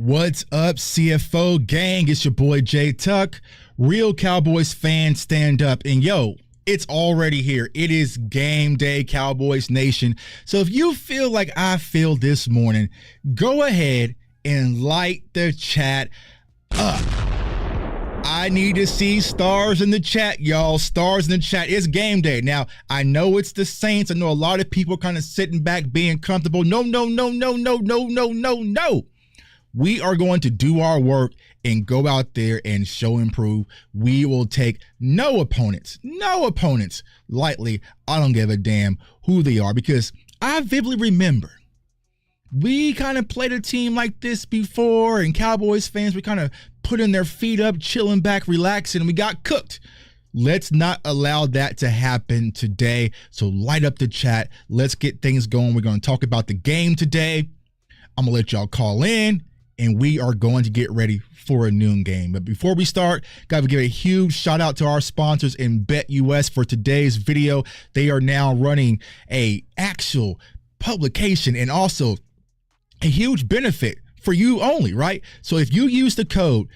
What's up, CFO gang? It's your boy Jay Tuck. Real Cowboys fans, stand up. And yo, it's already here. It is game day, Cowboys Nation. So if you feel like I feel this morning, go ahead and light the chat up. I need to see stars in the chat, y'all. Stars in the chat. It's game day. Now, I know it's the Saints. I know a lot of people kind of sitting back, being comfortable. No. We are going to do our work and go out there and show and prove. We will take no opponents lightly. I don't give a damn who they are, because I vividly remember we kind of played a team like this before, and Cowboys fans were kind of putting their feet up, chilling back, relaxing, and we got cooked. Let's not allow that to happen today. So light up the chat. Let's get things going. We're going to talk about the game today. I'm going to let y'all call in, and we are going to get ready for a noon game. But before we start, got to give a huge shout out to our sponsors in BetUS for today's video. They are now running a actual publication and also a huge benefit for you only, right? So if you use the code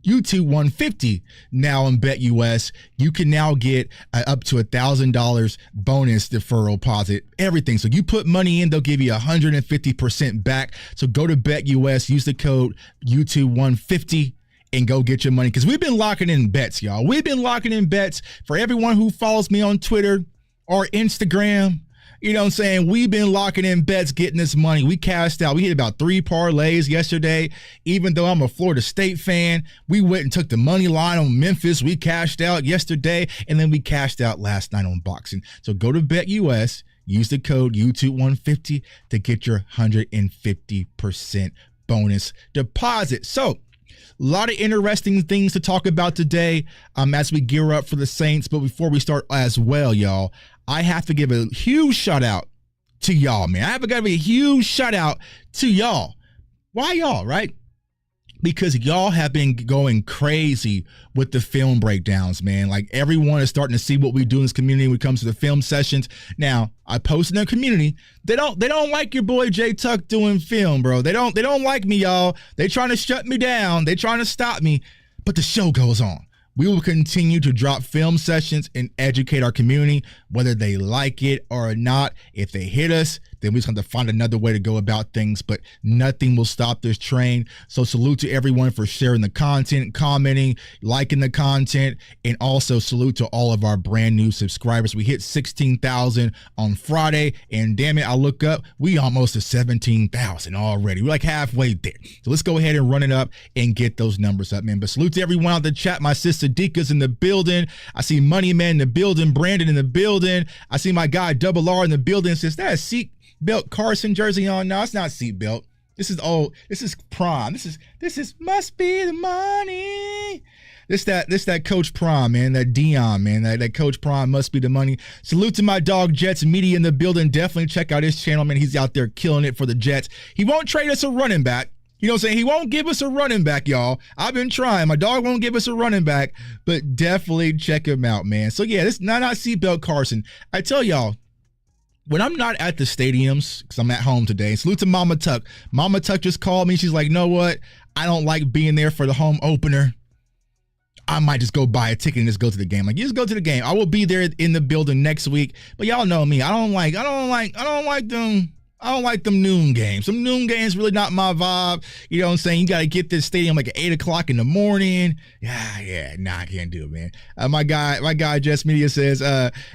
YouTube150 now in BetUS, you can now get up to $1,000 bonus deferral deposit, everything. So you put money in, they'll give you 150% back. So go to BetUS, use the code YouTube150 and go get your money, because we've been locking in bets, y'all. We've been locking in bets for everyone who follows me on Twitter or Instagram. You know what I'm saying? We've been locking in bets, getting this money. We cashed out. We hit about 3 parlays yesterday. Even though I'm a Florida State fan, we went and took the money line on Memphis. We cashed out yesterday, and then we cashed out last night on boxing. So go to BetUS, use the code YouTube150 to get your 150% bonus deposit. So a lot of interesting things to talk about today as we gear up for the Saints. But before we start as well, y'all, I have to give a huge shout out to y'all, man. I have to give a huge shout out to y'all. Why y'all, right? Because y'all have been going crazy with the film breakdowns, man. Like, everyone is starting to see what we do in this community when it comes to the film sessions. Now, I posted in the community. They don't like your boy Jay Tuck doing film, bro. They don't like me, y'all. They trying to shut me down. They trying to stop me. But the show goes on. We will continue to drop film sessions and educate our community, whether they like it or not. If they hit us, then we just have to find another way to go about things, but nothing will stop this train. So salute to everyone for sharing the content, commenting, liking the content, and also salute to all of our brand new subscribers. We hit 16,000 on Friday, and damn it, I look up, we almost at 17,000 already. We're like halfway there. So let's go ahead and run it up and get those numbers up, man. But salute to everyone out the chat. My sister Dika's in the building. I see Money Man in the building, Brandon in the building. I see my guy Double R in the building. Says that seatbelt Carson jersey on. No, it's not seatbelt. This is old. This is Prime. This is must be the money. This that Coach Prime, man. That Dion, man. That Coach Prime must be the money. Salute to my dog Jets Media in the building. Definitely check out his channel, man. He's out there killing it for the Jets. He won't trade us a running back. You know what I'm saying? He won't give us a running back, y'all. I've been trying. My dog won't give us a running back, but definitely check him out, man. So yeah, this not seatbelt Carson. I tell y'all, when I'm not at the stadiums, because I'm at home today, salute to Mama Tuck. Mama Tuck just called me. She's like, you know what? I don't like being there for the home opener. I might just go buy a ticket and just go to the game. Like, you just go to the game. I will be there in the building next week. But y'all know me. I don't like them noon games. Some noon games really not my vibe. You know what I'm saying? You got to get this stadium like at 8 o'clock in the morning. Nah, I can't do it, man. My guy, Jess Media says,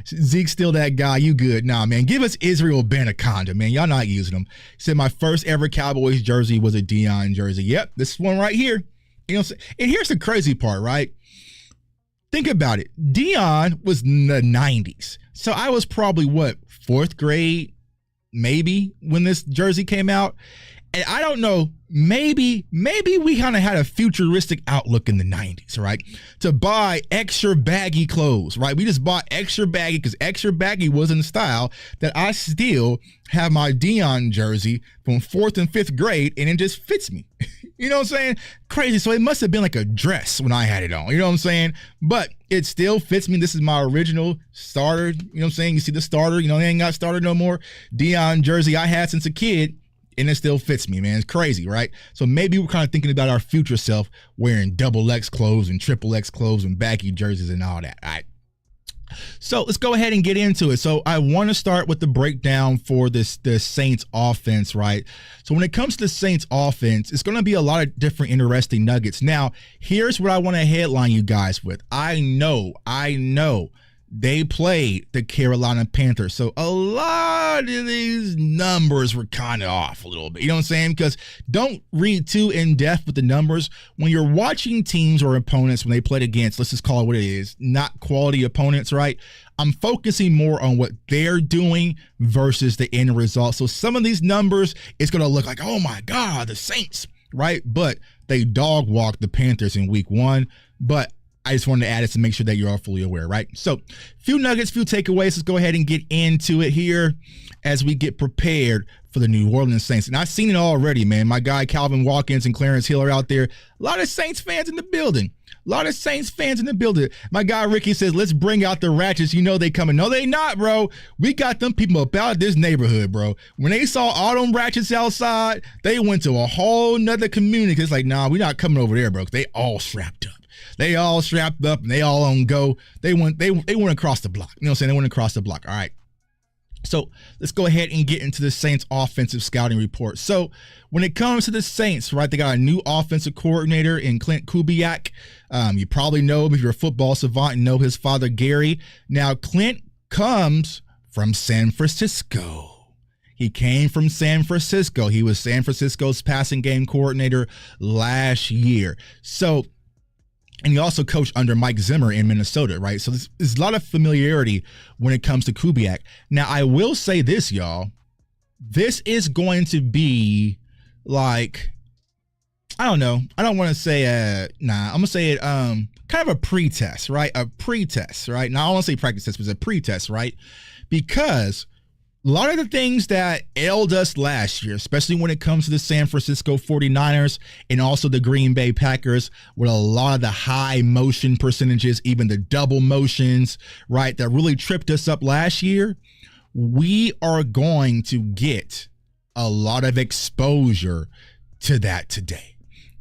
Zeke's still that guy. You good? Nah, man. Give us Israel Benaconda, man. Y'all not using him. He said, my first ever Cowboys jersey was a Dion jersey. Yep, this one right here. You know what I'm saying? And here's the crazy part, right? Think about it. Dion was in the 90s. So I was probably, what, 4th grade? Maybe when this jersey came out. And I don't know, maybe we kind of had a futuristic outlook in the 90s, right? To buy extra baggy clothes, right? We just bought extra baggy because extra baggy was in style, that I still have my Dion jersey from 4th and 5th grade, and it just fits me. You know what I'm saying? Crazy. So it must have been like a dress when I had it on. You know what I'm saying? But it still fits me. This is my original starter. You know what I'm saying? You see the starter. You know, they ain't got starter no more. Dion jersey I had since a kid. And it still fits me, man. It's crazy, right? So maybe we're kind of thinking about our future self wearing double X clothes and triple X clothes and baggy jerseys and all that. All right. So let's go ahead and get into it. So I want to start with the breakdown for the Saints offense, right? So when it comes to the Saints offense, it's going to be a lot of different interesting nuggets. Now, here's what I want to headline you guys with. I know they played the Carolina Panthers. So a lot of these numbers were kind of off a little bit. You know what I'm saying? Because don't read too in depth with the numbers. When you're watching teams or opponents when they played against, let's just call it what it is, not quality opponents, right? I'm focusing more on what they're doing versus the end result. So some of these numbers, it's going to look like, oh my God, the Saints, right? But they dog walked the Panthers in week 1. But I just wanted to add it to make sure that you're all fully aware, right? So, few nuggets, few takeaways. Let's go ahead and get into it here as we get prepared for the New Orleans Saints. And I've seen it already, man. My guy Calvin Watkins and Clarence Hill are out there. A lot of Saints fans in the building. My guy Ricky says, let's bring out the ratchets. You know they coming. No, they not, bro. We got them people about this neighborhood, bro. When they saw all them ratchets outside, they went to a whole nother community. It's like, nah, we're not coming over there, bro. They all strapped up. They all strapped up and they all on go. They went across the block. You know what I'm saying? They went across the block. All right. So let's go ahead and get into the Saints offensive scouting report. So when it comes to the Saints, right, they got a new offensive coordinator in Clint Kubiak. You probably know him if you're a football savant and know his father, Gary. Now, Clint comes from San Francisco. He came from San Francisco. He was San Francisco's passing game coordinator last year. So, and he also coached under Mike Zimmer in Minnesota, right? So there's a lot of familiarity when it comes to Kubiak. Now, I will say this, y'all. This is going to be like, I don't know. I don't want to say, I'm going to say it kind of a pre-test, right? A pre-test, right? Now, I don't want to say practice test, but it's a pre-test, right? Because a lot of the things that ailed us last year, especially when it comes to the San Francisco 49ers and also the Green Bay Packers, with a lot of the high motion percentages, even the double motions, right, that really tripped us up last year, we are going to get a lot of exposure to that today.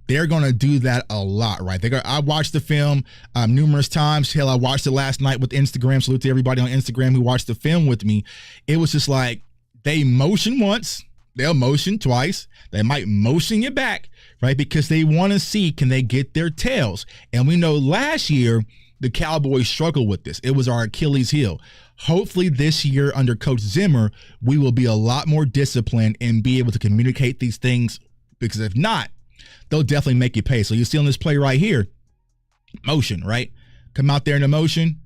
They're going to do that a lot, right? I watched the film numerous times. Hell, I watched it last night with Instagram. Salute to everybody on Instagram who watched the film with me. It was just like they motion once, they'll motion twice. They might motion you back, right? Because they want to see, can they get their tails? And we know last year, the Cowboys struggled with this. It was our Achilles heel. Hopefully this year under Coach Zimmer, we will be a lot more disciplined and be able to communicate these things, because if not, they'll definitely make you pay. So you see on this play right here, motion, right? Come out there in the motion,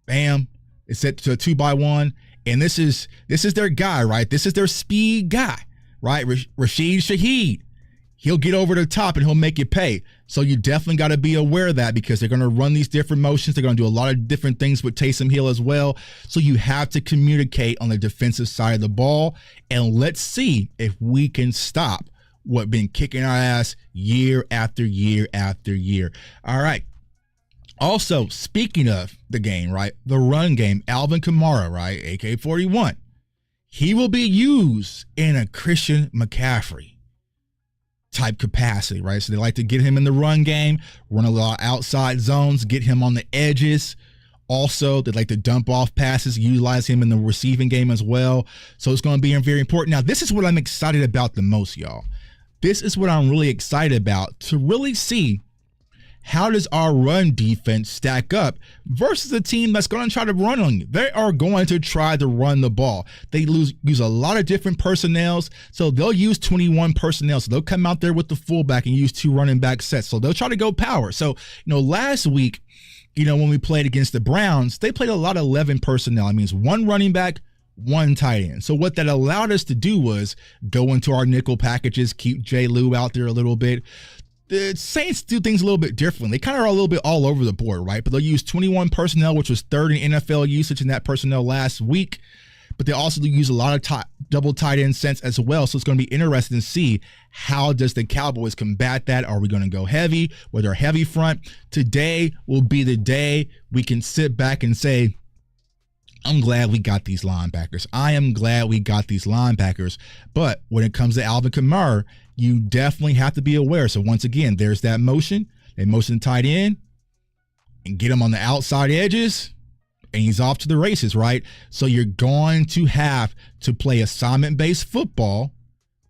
bam, it's set to a 2x1, and this is their guy, right? This is their speed guy, right? Rashid Shaheed. He'll get over the top and he'll make you pay. So you definitely got to be aware of that, because they're going to run these different motions. They're going to do a lot of different things with Taysom Hill as well. So you have to communicate on the defensive side of the ball, and let's see if we can stop what been kicking our ass year after year after year. All right. Also, speaking of the game, right, the run game, Alvin Kamara, right, AK-41, he will be used in a Christian McCaffrey type capacity, right? So they like to get him in the run game, run a lot of outside zones, get him on the edges. Also, they like to dump off passes, utilize him in the receiving game as well. So it's going to be very important. Now, this is what I'm excited about the most, y'all. This is what I'm really excited about, to really see how does our run defense stack up versus a team that's going to try to run on you. They are going to try to run the ball. They use a lot of different personnels, so they'll use 21 personnel. So they'll come out there with the fullback and use 2 running back sets. So they'll try to go power. So, last week, when we played against the Browns, they played a lot of 11 personnel. It means 1 running back, 1 tight end. So what that allowed us to do was go into our nickel packages, keep J. Lou out there a little bit. The Saints do things a little bit differently. They kind of are a little bit all over the board, right? But they'll use 21 personnel, which was 3rd in NFL usage in that personnel last week. But they also use a lot of double tight end sets as well. So it's going to be interesting to see, how does the Cowboys combat that? Are we going to go heavy with our heavy front? Today will be the day we can sit back and say, I'm glad we got these linebackers. I am glad we got these linebackers. But when it comes to Alvin Kamara, you definitely have to be aware. So once again, there's that motion. They motion tight end and get him on the outside edges, and he's off to the races, right? So you're going to have to play assignment-based football,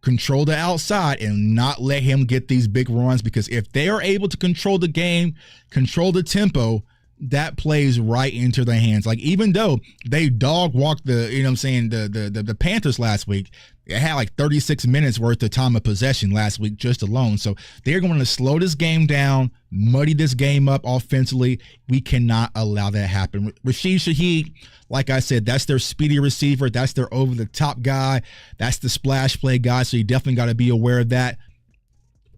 control the outside, and not let him get these big runs, because if they are able to control the game, control the tempo, that plays right into their hands. Like, even though they dog walked the Panthers last week, it had like 36 minutes worth of time of possession last week just alone. So they're going to slow this game down, muddy this game up offensively. We cannot allow that to happen. Rashid Shaheed, like I said, that's their speedy receiver. That's their over-the-top guy. That's the splash play guy. So you definitely got to be aware of that.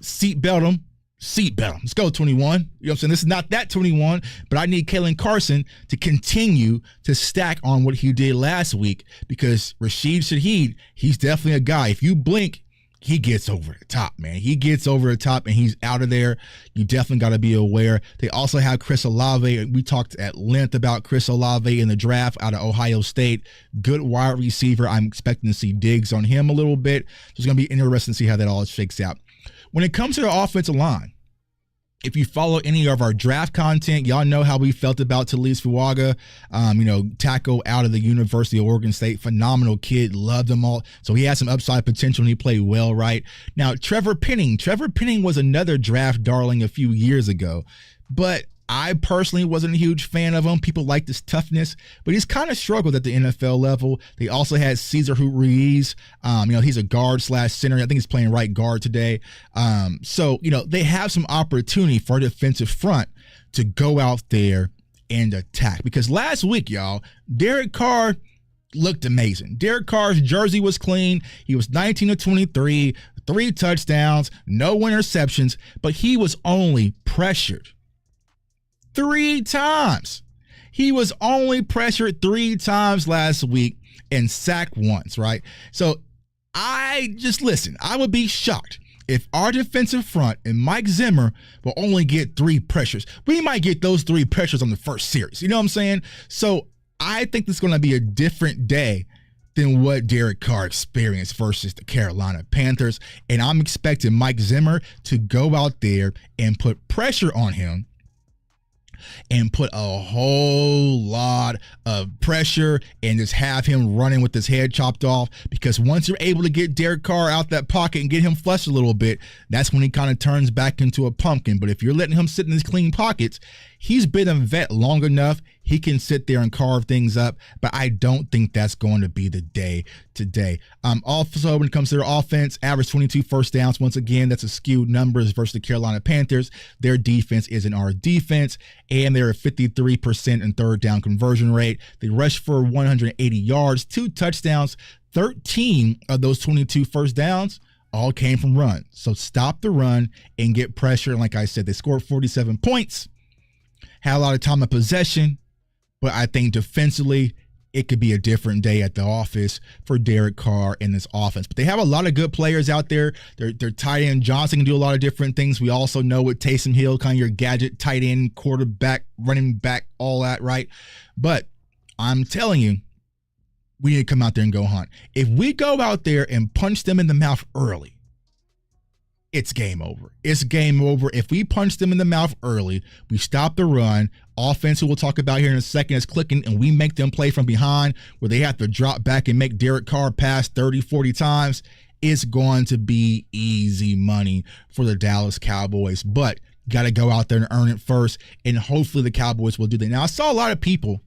Seatbelt him. Let's go, 21. You know what I'm saying? This is not that 21, but I need Kalen Carson to continue to stack on what he did last week, because Rashid Shaheed, he's definitely a guy. If you blink, he gets over the top, man. He gets over the top, and he's out of there. You definitely got to be aware. They also have Chris Olave. We talked at length about Chris Olave in the draft out of Ohio State. Good wide receiver. I'm expecting to see digs on him a little bit. So it's going to be interesting to see how that all shakes out. When it comes to the offensive line, if you follow any of our draft content, y'all know how we felt about Talise Fuaga, tackle out of the University of Oregon State. Phenomenal kid, loved them all. So he had some upside potential, and he played well, right? Now, Trevor Penning was another draft darling a few years ago, but I personally wasn't a huge fan of him. People like this toughness, but he's kind of struggled at the NFL level. They also had Cesar Ruiz. He's a guard / center. I think he's playing right guard today. So they have some opportunity for defensive front to go out there and attack. Because last week, y'all, Derek Carr looked amazing. Derek Carr's jersey was clean. He was 19 of 23, 3 touchdowns, no interceptions, but he was only pressured 3 times. He was only pressured 3 times last week and sacked once, right? So I would be shocked if our defensive front and Mike Zimmer will only get 3 pressures. We might get those 3 pressures on the first series. You know what I'm saying? So I think this is going to be a different day than what Derek Carr experienced versus the Carolina Panthers. And I'm expecting Mike Zimmer to go out there and put pressure on him, and put a whole lot of pressure and just have him running with his head chopped off. Because once you're able to get Derek Carr out that pocket and get him flushed a little bit, that's when he kind of turns back into a pumpkin. But if you're letting him sit in his clean pockets, he's been a vet long enough. He can sit there and carve things up, but I don't think that's going to be the day today. Also, when it comes to their offense, average 22 first downs. Once again, that's a skewed numbers versus the Carolina Panthers. Their defense isn't our defense, and they're at 53% in third down conversion rate. They rushed for 180 yards, 2 touchdowns, 13 of those 22 first downs all came from run. So stop the run and get pressure. And like I said, they scored 47 points, had a lot of time of possession, but I think defensively, it could be a different day at the office for Derek Carr and this offense. But they have a lot of good players out there. Their tight end Johnson can do a lot of different things. We also know with Taysom Hill, kind of your gadget tight end, quarterback, running back, all that, right? But I'm telling you, we need to come out there and go hunt. If we go out there and punch them in the mouth early, it's game over. It's game over. If we punch them in the mouth early, we stop the run. Offense, who we'll talk about here in a second, is clicking, and we make them play from behind where they have to drop back and make Derek Carr pass 30, 40 times. It's going to be easy money for the Dallas Cowboys. But you got to go out there and earn it first, and hopefully the Cowboys will do that. Now, I saw a lot of people,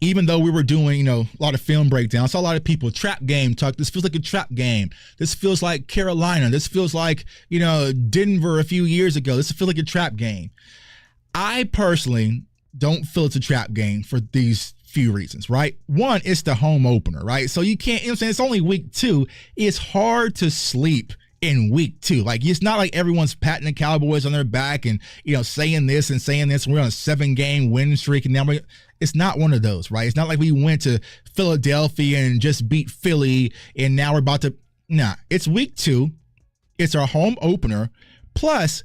even though we were doing, a lot of film breakdown, I saw a lot of people, trap game talk. This feels like a trap game. This feels like Carolina. This feels like, Denver a few years ago. This feels like a trap game. I personally don't feel it's a trap game for these few reasons, right? One, it's the home opener, right? So you can't, it's only week 2. It's hard to sleep in week 2. Like, it's not like everyone's patting the Cowboys on their back and, saying this and saying this. We're on a 7-game win streak, and now it's not one of those, right? It's not like we went to Philadelphia and just beat Philly and now we're about to. Nah, it's week 2. It's our home opener. Plus,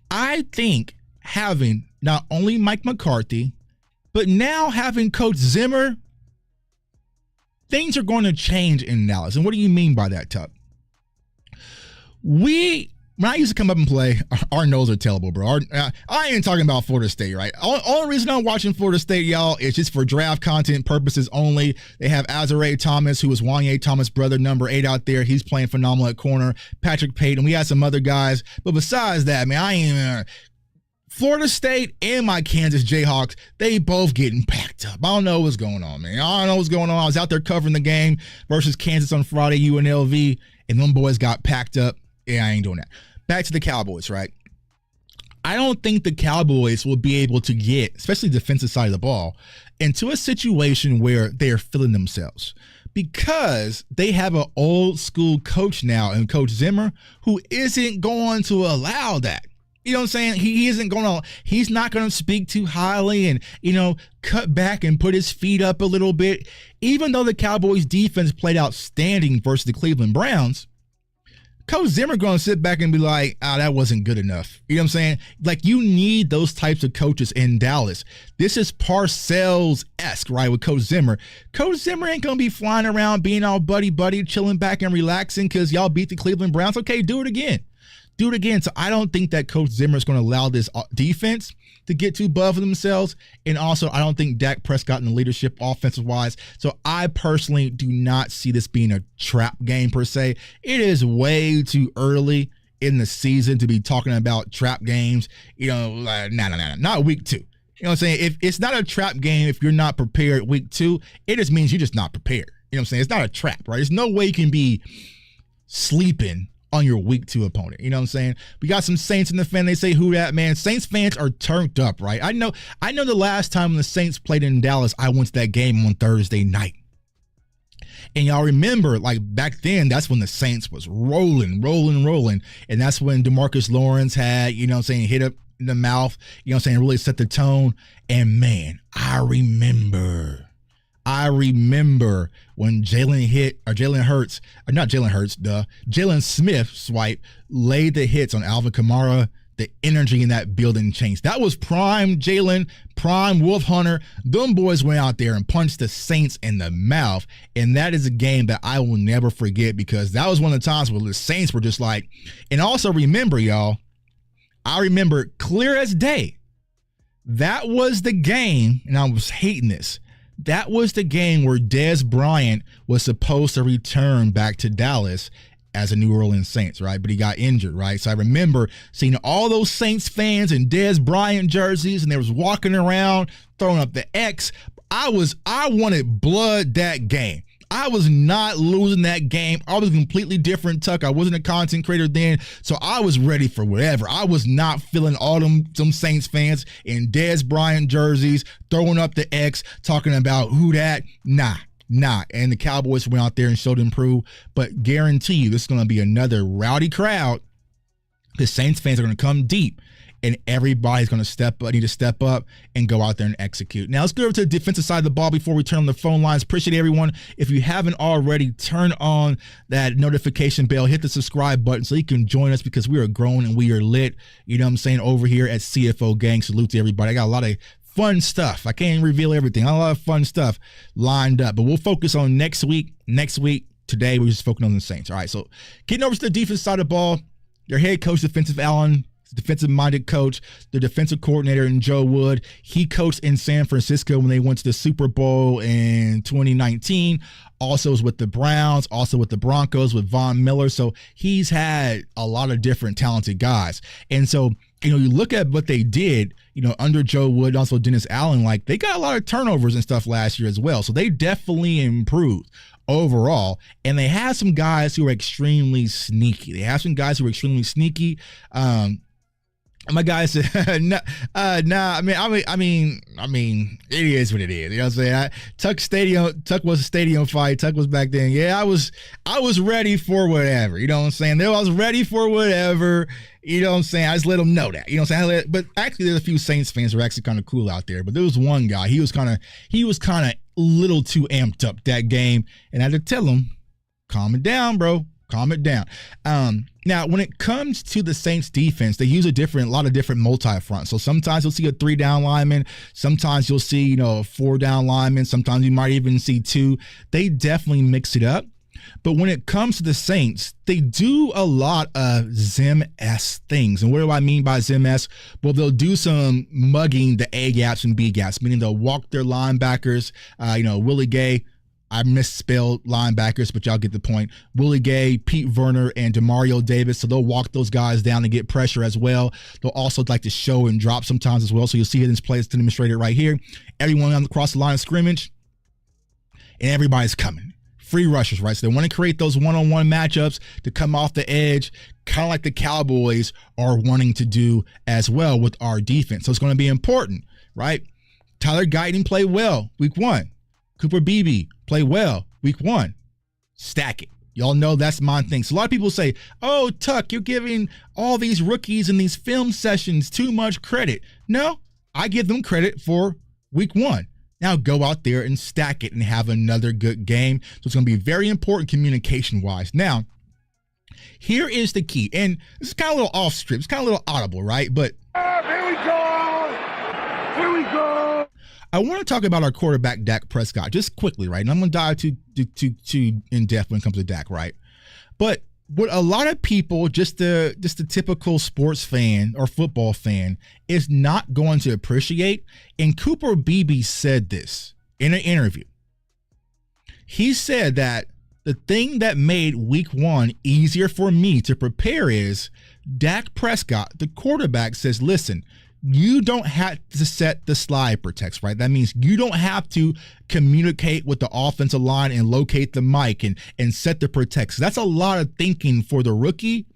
I think having not only Mike McCarthy, but now having Coach Zimmer things are going to change in Dallas. And what do you mean by that, Tuck? When I used to come up and play, our nose are terrible, bro. I ain't talking about Florida State, right? Only reason I'm watching Florida State, y'all, is just for draft content purposes only. They have Azare Thomas, who is Wanye Thomas' brother, number 8 out there. He's playing phenomenal at corner. Patrick Payton. We had some other guys. But besides that, man, I ain't... Florida State and my Kansas Jayhawks, they both getting packed up. I don't know what's going on, man. I don't know what's going on. I was out there covering the game versus Kansas on Friday, UNLV, and them boys got packed up. Yeah, I ain't doing that. Back to the Cowboys, right? I don't think the Cowboys will be able to get, especially the defensive side of the ball, into a situation where they're filling themselves because they have an old school coach now and Coach Zimmer who isn't going to allow that. You know what I'm saying? He's not going to speak too highly and, cut back and put his feet up a little bit. Even though the Cowboys defense played outstanding versus the Cleveland Browns, Coach Zimmer going to sit back and be like, that wasn't good enough. You know what I'm saying? Like, you need those types of coaches in Dallas. This is Parcells-esque, right, with Coach Zimmer. Coach Zimmer ain't going to be flying around being all buddy-buddy, chilling back and relaxing because y'all beat the Cleveland Browns. Okay, do it again. Do it again. So I don't think that Coach Zimmer is going to allow this defense to get too above themselves. And also, I don't think Dak Prescott in the leadership offensive-wise. So I personally do not see this being a trap game per se. It is way too early in the season to be talking about trap games. Not week 2. You know what I'm saying? If it's not a trap game, if you're not prepared week 2, it just means you're just not prepared. You know what I'm saying? It's not a trap, right? There's no way you can be sleeping on your week 2 opponent. You know what I'm saying? We got some Saints in the fan. They say, who that, man? Saints fans are turned up, right? I know the last time when the Saints played in Dallas, I went to that game on Thursday night. And y'all remember, like, back then, that's when the Saints was rolling. And that's when DeMarcus Lawrence had, hit up in the mouth, really set the tone. And, man, I remember when Jalen Smith swipe laid the hits on Alvin Kamara. The energy in that building changed. That was prime Jalen, prime Wolf Hunter. Them boys went out there and punched the Saints in the mouth. And that is a game that I will never forget because that was one of the times where the Saints were just like, and also remember, y'all, I remember clear as day, that was the game, and I was hating this. That was the game where Dez Bryant was supposed to return back to Dallas as a New Orleans Saints, right? But he got injured, right? So I remember seeing all those Saints fans in Dez Bryant jerseys, and they was walking around, throwing up the X. I wanted blood that game. I was not losing that game. I was completely different, Tuck. I wasn't a content creator then, so I was ready for whatever. I was not feeling all some Saints fans in Dez Bryant jerseys, throwing up the X, talking about who that. Nah. And the Cowboys went out there and showed improve, but guarantee you this is going to be another rowdy crowd. The Saints fans are going to come deep. And everybody's going to need to step up and go out there and execute. Now, let's go over to the defensive side of the ball before we turn on the phone lines. Appreciate everyone. If you haven't already, turn on that notification bell. Hit the subscribe button so you can join us because we are growing and we are lit. You know what I'm saying? Over here at CFO Gang. Salute to everybody. I got a lot of fun stuff. I can't reveal everything. I got a lot of fun stuff lined up. But we'll focus on next week. Today, we're just focusing on the Saints. All right, so getting over to the defensive side of the ball, your head coach, defensive-minded coach, the defensive coordinator in Joe Wood. He coached in San Francisco when they went to the Super Bowl in 2019. Also was with the Browns, also with the Broncos, with Von Miller. So he's had a lot of different talented guys. And so, you look at what they did, under Joe Wood, also Dennis Allen, like they got a lot of turnovers and stuff last year as well. So they definitely improved overall. And they had some guys who are extremely sneaky. My guy said, I mean, it is what it is. You know what I'm saying? Tuck was a stadium fight. Tuck was back then. Yeah, I was ready for whatever. You know what I'm saying? I was ready for whatever. You know what I'm saying? I just let them know that. You know what I'm saying? But actually, there's a few Saints fans who are actually kind of cool out there. But there was one guy. He was kind of a little too amped up that game. And I had to tell him, calm it down, bro. Calm it down. Now, when it comes to the Saints defense, they use a lot of different multi-fronts. So sometimes you'll see a 3-down lineman. Sometimes you'll see, a 4-down lineman. Sometimes you might even see 2. They definitely mix it up. But when it comes to the Saints, they do a lot of Zim-esque things. And what do I mean by Zim-esque? Well, they'll do some mugging the A gaps and B gaps, meaning they'll walk their linebackers. Willie Gay, I misspelled linebackers, but y'all get the point. Willie Gay, Pete Werner, and Demario Davis. So they'll walk those guys down and get pressure as well. They'll also like to show and drop sometimes as well. So you'll see it in this play. It's demonstrated right here. Everyone across the line of scrimmage, and everybody's coming. Free rushers, right? So they want to create those one-on-one matchups to come off the edge, kind of like the Cowboys are wanting to do as well with our defense. So it's going to be important, right? Tyler Guyton played well week 1. Cooper Beebe played well week 1. Stack it. Y'all know that's my thing. So a lot of people say, oh, Tuck, you're giving all these rookies in these film sessions too much credit. No, I give them credit for week 1. Now go out there and stack it and have another good game. So it's going to be very important communication-wise. Now, here is the key. And this is kind of a little off script. It's kind of a little audible, right? But here we go. Here we go. I want to talk about our quarterback, Dak Prescott, just quickly, right? And I'm going to dive too in depth when it comes to Dak, right? But what a lot of people, just the typical sports fan or football fan, is not going to appreciate, and Cooper Beebe said this in an interview. He said that the thing that made week 1 easier for me to prepare is Dak Prescott, the quarterback, says, listen, you don't have to set the slide protects, right? That means you don't have to communicate with the offensive line and locate the mic and set the protects. That's a lot of thinking for the rookie.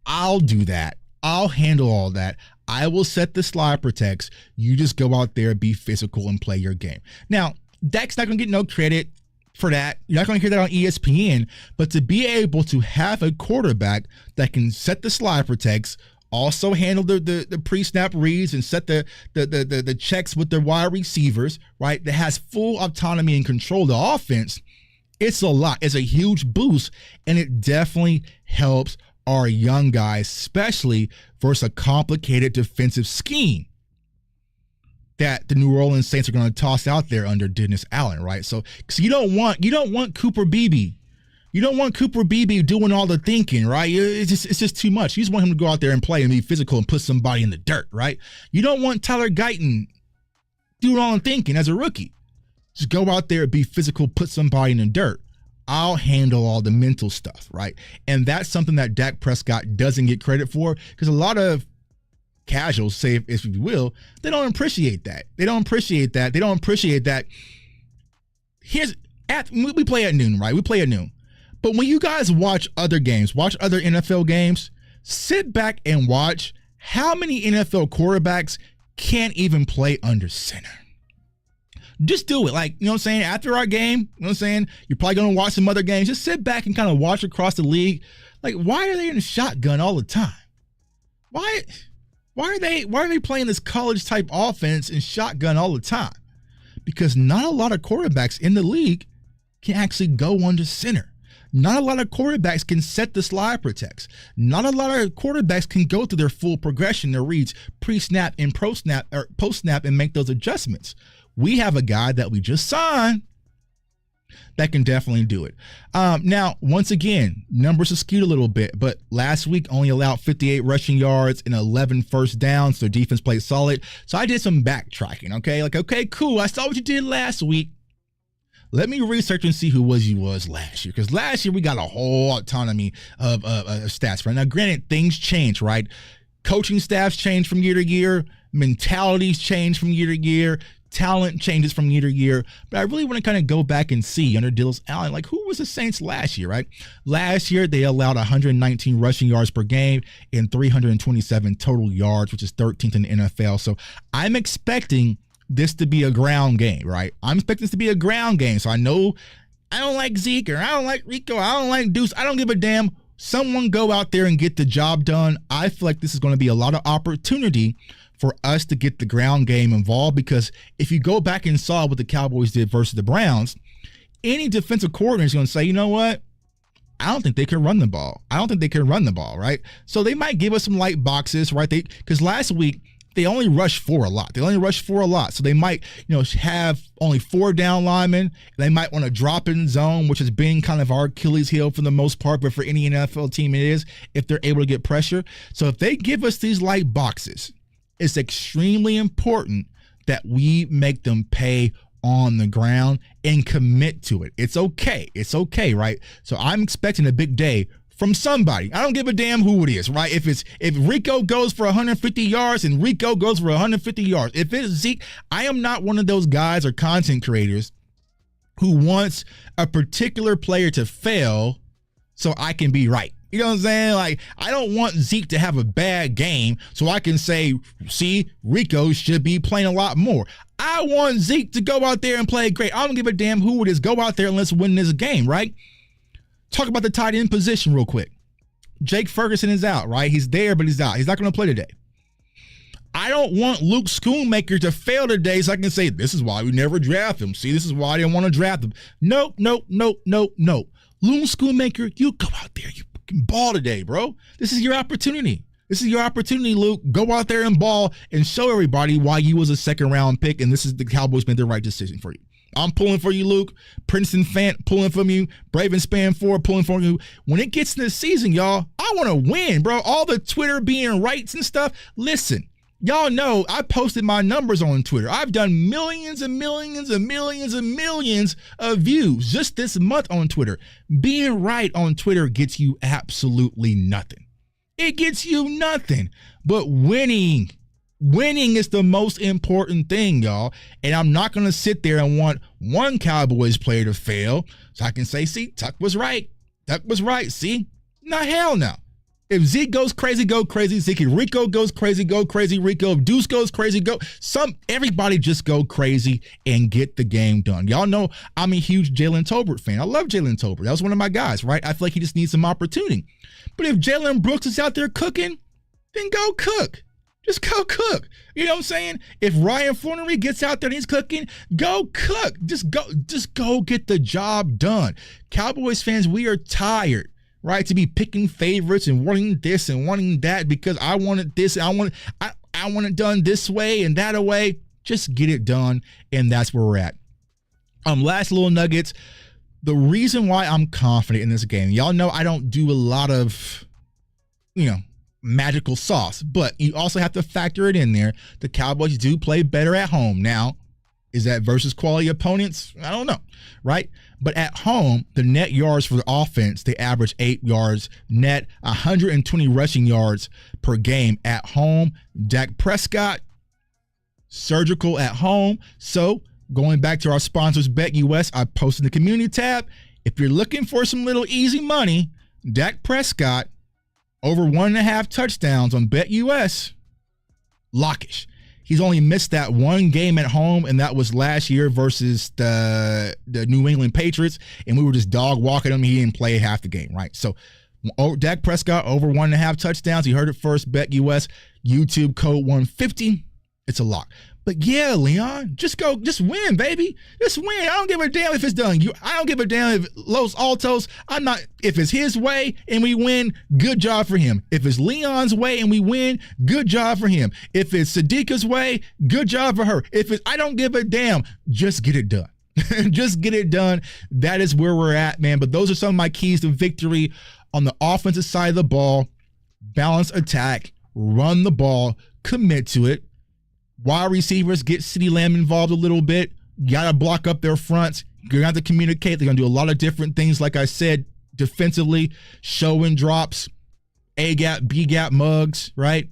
I'll do that. I'll handle all that. I will set the slide protects. You just go out there, be physical, and play your game. Now, Dak's not going to get no credit for that. You're not going to hear that on ESPN, but to be able to have a quarterback that can set the slide protects, also handle the pre-snap reads and set the checks with the wide receivers, right? That has full autonomy and control of the offense. It's a lot. It's a huge boost, and it definitely helps our young guys, especially versus a complicated defensive scheme that the New Orleans Saints are going to toss out there under Dennis Allen, right? So you don't want Cooper Beebe. You don't want Cooper Beebe doing all the thinking, right? It's just too much. You just want him to go out there and play and be physical and put somebody in the dirt, right? You don't want Tyler Guyton doing all the thinking as a rookie. Just go out there and be physical, put somebody in the dirt. I'll handle all the mental stuff, right? And that's something that Dak Prescott doesn't get credit for, because a lot of casuals, say if you will, they don't appreciate that. They don't appreciate that. They don't appreciate that. We play at noon, right? We play at noon. But when you guys watch other games, watch other NFL games, sit back and watch how many NFL quarterbacks can't even play under center. Just do it. Like, you know what I'm saying? After our game, you know what I'm saying? You're probably going to watch some other games. Just sit back and kind of watch across the league. Like, why are they in the shotgun all the time? Why are they playing this college type offense in shotgun all the time? Because not a lot of quarterbacks in the league can actually go under center. Not a lot of quarterbacks can set the slide protects. Not a lot of quarterbacks can go through their full progression, their reads, pre-snap and pro-snap or post-snap, and make those adjustments. We have a guy that we just signed that can definitely do it. Now, once again, numbers are skewed a little bit, but last week only allowed 58 rushing yards and 11 first downs. So defense played solid. So I did some backtracking, okay? Like, okay, cool. I saw what you did last week. Let me research and see who you was last year. Because last year we got a whole autonomy of stats. Right now, granted, things change, right? Coaching staffs change from year to year. Mentalities change from year to year. Talent changes from year to year. But I really want to kind of go back and see under Dallas Allen, like, who was the Saints last year, right? Last year, they allowed 119 rushing yards per game and 327 total yards, which is 13th in the NFL. So I'm expecting this to be a ground game, right? I'm expecting this to be a ground game. So I know I don't like Zeke, or I don't like Rico, I don't like Deuce. I don't give a damn. Someone go out there and get the job done. I feel like this is going to be a lot of opportunity for us to get the ground game involved, because if you go back and saw what the Cowboys did versus the Browns, any defensive coordinator is going to say, you know what? I don't think they can run the ball. Right? So they might give us some light boxes, right? Because last week they only rushed 4 a lot. So they might, have only 4 down linemen. They might want to drop in zone, which has been kind of our Achilles heel for the most part, but for any NFL team it is, if they're able to get pressure. So if they give us these light boxes, it's extremely important that we make them pay on the ground and commit to it. It's okay, right? So I'm expecting a big day from somebody. I don't give a damn who it is, right? If Rico goes for 150 yards and Rico goes for 150 yards. If it's Zeke, I am not one of those guys or content creators who wants a particular player to fail so I can be right. You know what I'm saying? Like, I don't want Zeke to have a bad game so I can say, see, Rico should be playing a lot more. I want Zeke to go out there and play great. I don't give a damn who it is. Go out there and let's win this game, right? Talk about the tight end position real quick. Jake Ferguson is out, right? He's there, but he's out. He's not going to play today. I don't want Luke Schoonmaker to fail today so I can say, this is why we never draft him. See, this is why I didn't want to draft him. Nope. Luke Schoonmaker, you go out there. You fucking ball today, bro. This is your opportunity. Luke. Go out there and ball and show everybody why you was a second-round pick, and this is the Cowboys made the right decision for you. I'm pulling for you, Luke. Princeton fan pulling from you. Braven Span 4 pulling for you. When it gets to the season, y'all, I want to win, bro. All the Twitter being rights and stuff. Listen, y'all know I posted my numbers on Twitter. I've done millions and millions and millions and millions of views just this month on Twitter. Being right on Twitter gets you absolutely nothing. It gets you nothing, but winning is the most important thing, y'all. And I'm not going to sit there and want one Cowboys player to fail so I can say, see, Tuck was right. See? No, hell no. If Zeke goes crazy, go crazy. Zeke. If Rico goes crazy, go crazy. Rico. If Deuce goes crazy, everybody just go crazy and get the game done. Y'all know I'm a huge Jalen Tolbert fan. I love Jalen Tolbert. That was one of my guys, right? I feel like he just needs some opportunity. But if Jalen Brooks is out there cooking, then go cook. Just go cook. You know what I'm saying? If Ryan Flannery gets out there and he's cooking, go cook. Just go get the job done. Cowboys fans, we are tired, right, to be picking favorites and wanting this and wanting that because I wanted this and I want it done this way and that way. Just get it done, and that's where we're at. Last little nuggets. The reason why I'm confident in this game, y'all know I don't do a lot of, magical sauce, but you also have to factor it in there. The Cowboys do play better at home. Now, is that versus quality opponents? I don't know, right? But at home, the net yards for the offense, they average 8 yards net, 120 rushing yards per game at home. Dak Prescott, surgical at home. So going back to our sponsors, BetUS, I posted in the community tab. If you're looking for some little easy money, Dak Prescott, over 1.5 touchdowns on BetUS, lockish. He's only missed that one game at home, and that was last year versus the New England Patriots, and we were just dog walking him. He didn't play half the game, right? So Dak Prescott, over 1.5 touchdowns. You heard it first, BetUS, YouTube code 150. It's a lock. But yeah, Leon, just win, baby. Just win. I don't give a damn if it's done. I don't give a damn if Los Altos, if it's his way and we win, good job for him. If it's Leon's way and we win, good job for him. If it's Sadiqa's way, good job for her. I don't give a damn. Just get it done. Just get it done. That is where we're at, man. But those are some of my keys to victory on the offensive side of the ball. Balance attack, run the ball, commit to it. Wide receivers, get CeeDee Lamb involved a little bit. You got to block up their fronts. You're going to have to communicate. They're going to do a lot of different things, like I said, defensively, showing drops, A-gap, B-gap mugs, right?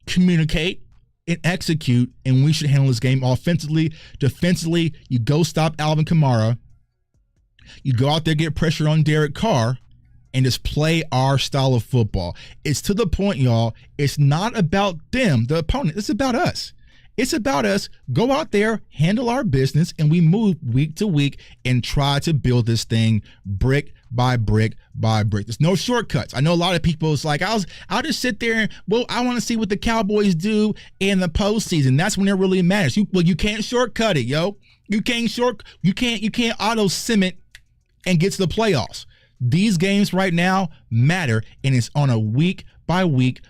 Communicate and execute, and we should handle this game offensively. Defensively, you go stop Alvin Kamara. You go out there, get pressure on Derek Carr, and just play our style of football. It's to the point, y'all, it's not about them, the opponent. It's about us. It's about us. Go out there, handle our business, and we move week to week and try to build this thing brick by brick by brick. There's no shortcuts. I know a lot of people is like, I'll just sit there and, I want to see what the Cowboys do in the postseason. That's when it really matters. You can't shortcut it, yo. You can't auto sim it and get to the playoffs. These games right now matter, and it's on a week by week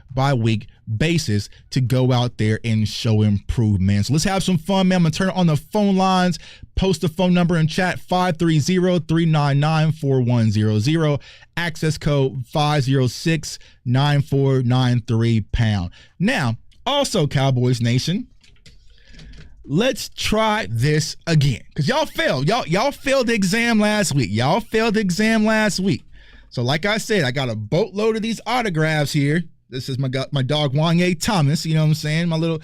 basis to go out there and show improvement. So let's have some fun, man. I'm going to turn it on the phone lines. Post the phone number in chat, 530-399-4100. Access code 506-9493#. Now, also, Cowboys Nation, let's try this again. Because y'all failed. Y'all failed the exam last week. So like I said, I got a boatload of these autographs here. This is my dog Wang A. Thomas, you know what I'm saying? My little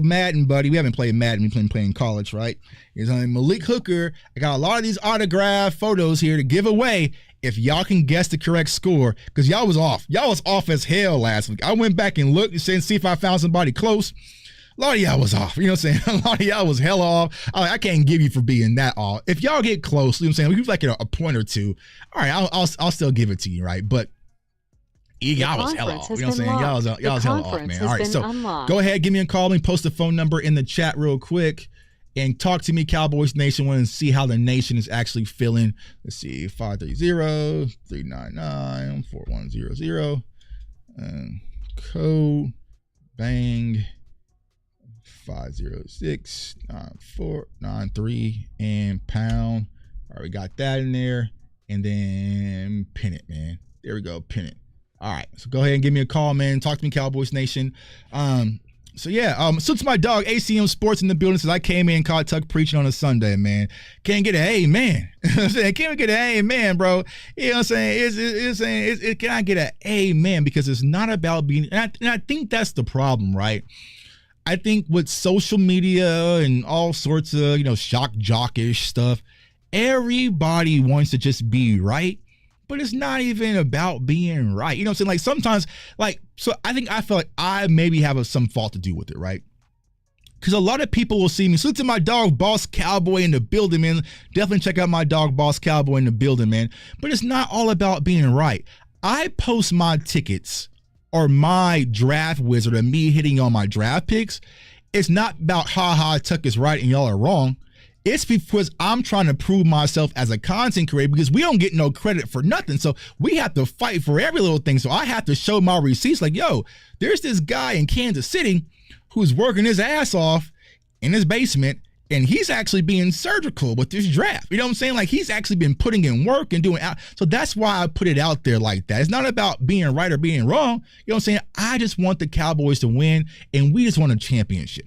Madden buddy. We haven't played Madden, we've been playing college, right? His name Malik Hooker. I got a lot of these autograph photos here to give away if y'all can guess the correct score, because y'all was off. Y'all was off as hell last week. I went back and looked and see if I found somebody close. A lot of y'all was off. You know what I'm saying? A lot of y'all was hell off. I can't give you for being that off. If y'all get close, you know what I'm saying? We give like a point or two. All right, I'll still give it to you, right? But y'all was hell off. You know what I'm saying? Y'all was hell off, man. All right, so go ahead, give me a call. Let me post the phone number in the chat real quick and talk to me, Cowboys Nation. Want to see how the nation is actually feeling. Let's see, 530-399-4100. Code bang 506-9493 and pound. All right, we got that in there. And then pin it, man. There we go, pin it. All right, so go ahead and give me a call, man. Talk to me, Cowboys Nation. So to my dog ACM Sports in the building, says I came in and caught Tuck preaching on a Sunday, man. Can't get an amen. Can't get an amen, bro. You know what I'm saying? Can I get an amen? Because it's not about being, and I think that's the problem, right? I think with social media and all sorts of, shock jockish stuff, everybody wants to just be right, but it's not even about being right. You know what I'm saying? Like sometimes, so I feel like I maybe have some fault to do with it, right? Because a lot of people will see me. So to my dog Boss Cowboy in the building, man. Definitely check out my dog Boss Cowboy in the building, man. But it's not all about being right. I post my tickets or my draft wizard or me hitting on my draft picks. It's not about Tuck is right and y'all are wrong. It's because I'm trying to prove myself as a content creator, because we don't get no credit for nothing. So we have to fight for every little thing. So I have to show my receipts like, yo, there's this guy in Kansas City who's working his ass off in his basement, and he's actually being surgical with this draft. You know what I'm saying? Like he's actually been putting in work and doing out. So that's why I put it out there like that. It's not about being right or being wrong. You know what I'm saying? I just want the Cowboys to win, and we just want a championship.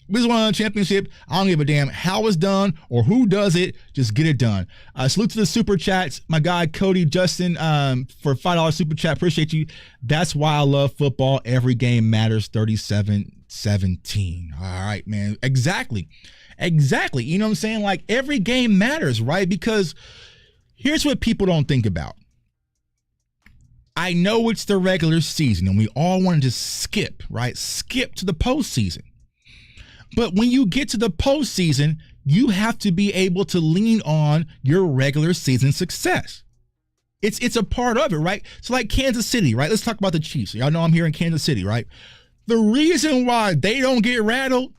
We just want a championship. I don't give a damn how it's done or who does it. Just get it done. Salute to the super chats. My guy Cody Justin for $5 super chat. Appreciate you. That's why I love football. Every game matters. 37-17. All right, man. Exactly. You know what I'm saying? Like every game matters, right? Because here's what people don't think about. I know it's the regular season and we all want to just skip, right? Skip to the postseason. But when you get to the postseason, you have to be able to lean on your regular season success. It's a part of it, right? So like Kansas City, right? Let's talk about the Chiefs. Y'all know I'm here in Kansas City, right? The reason why they don't get rattled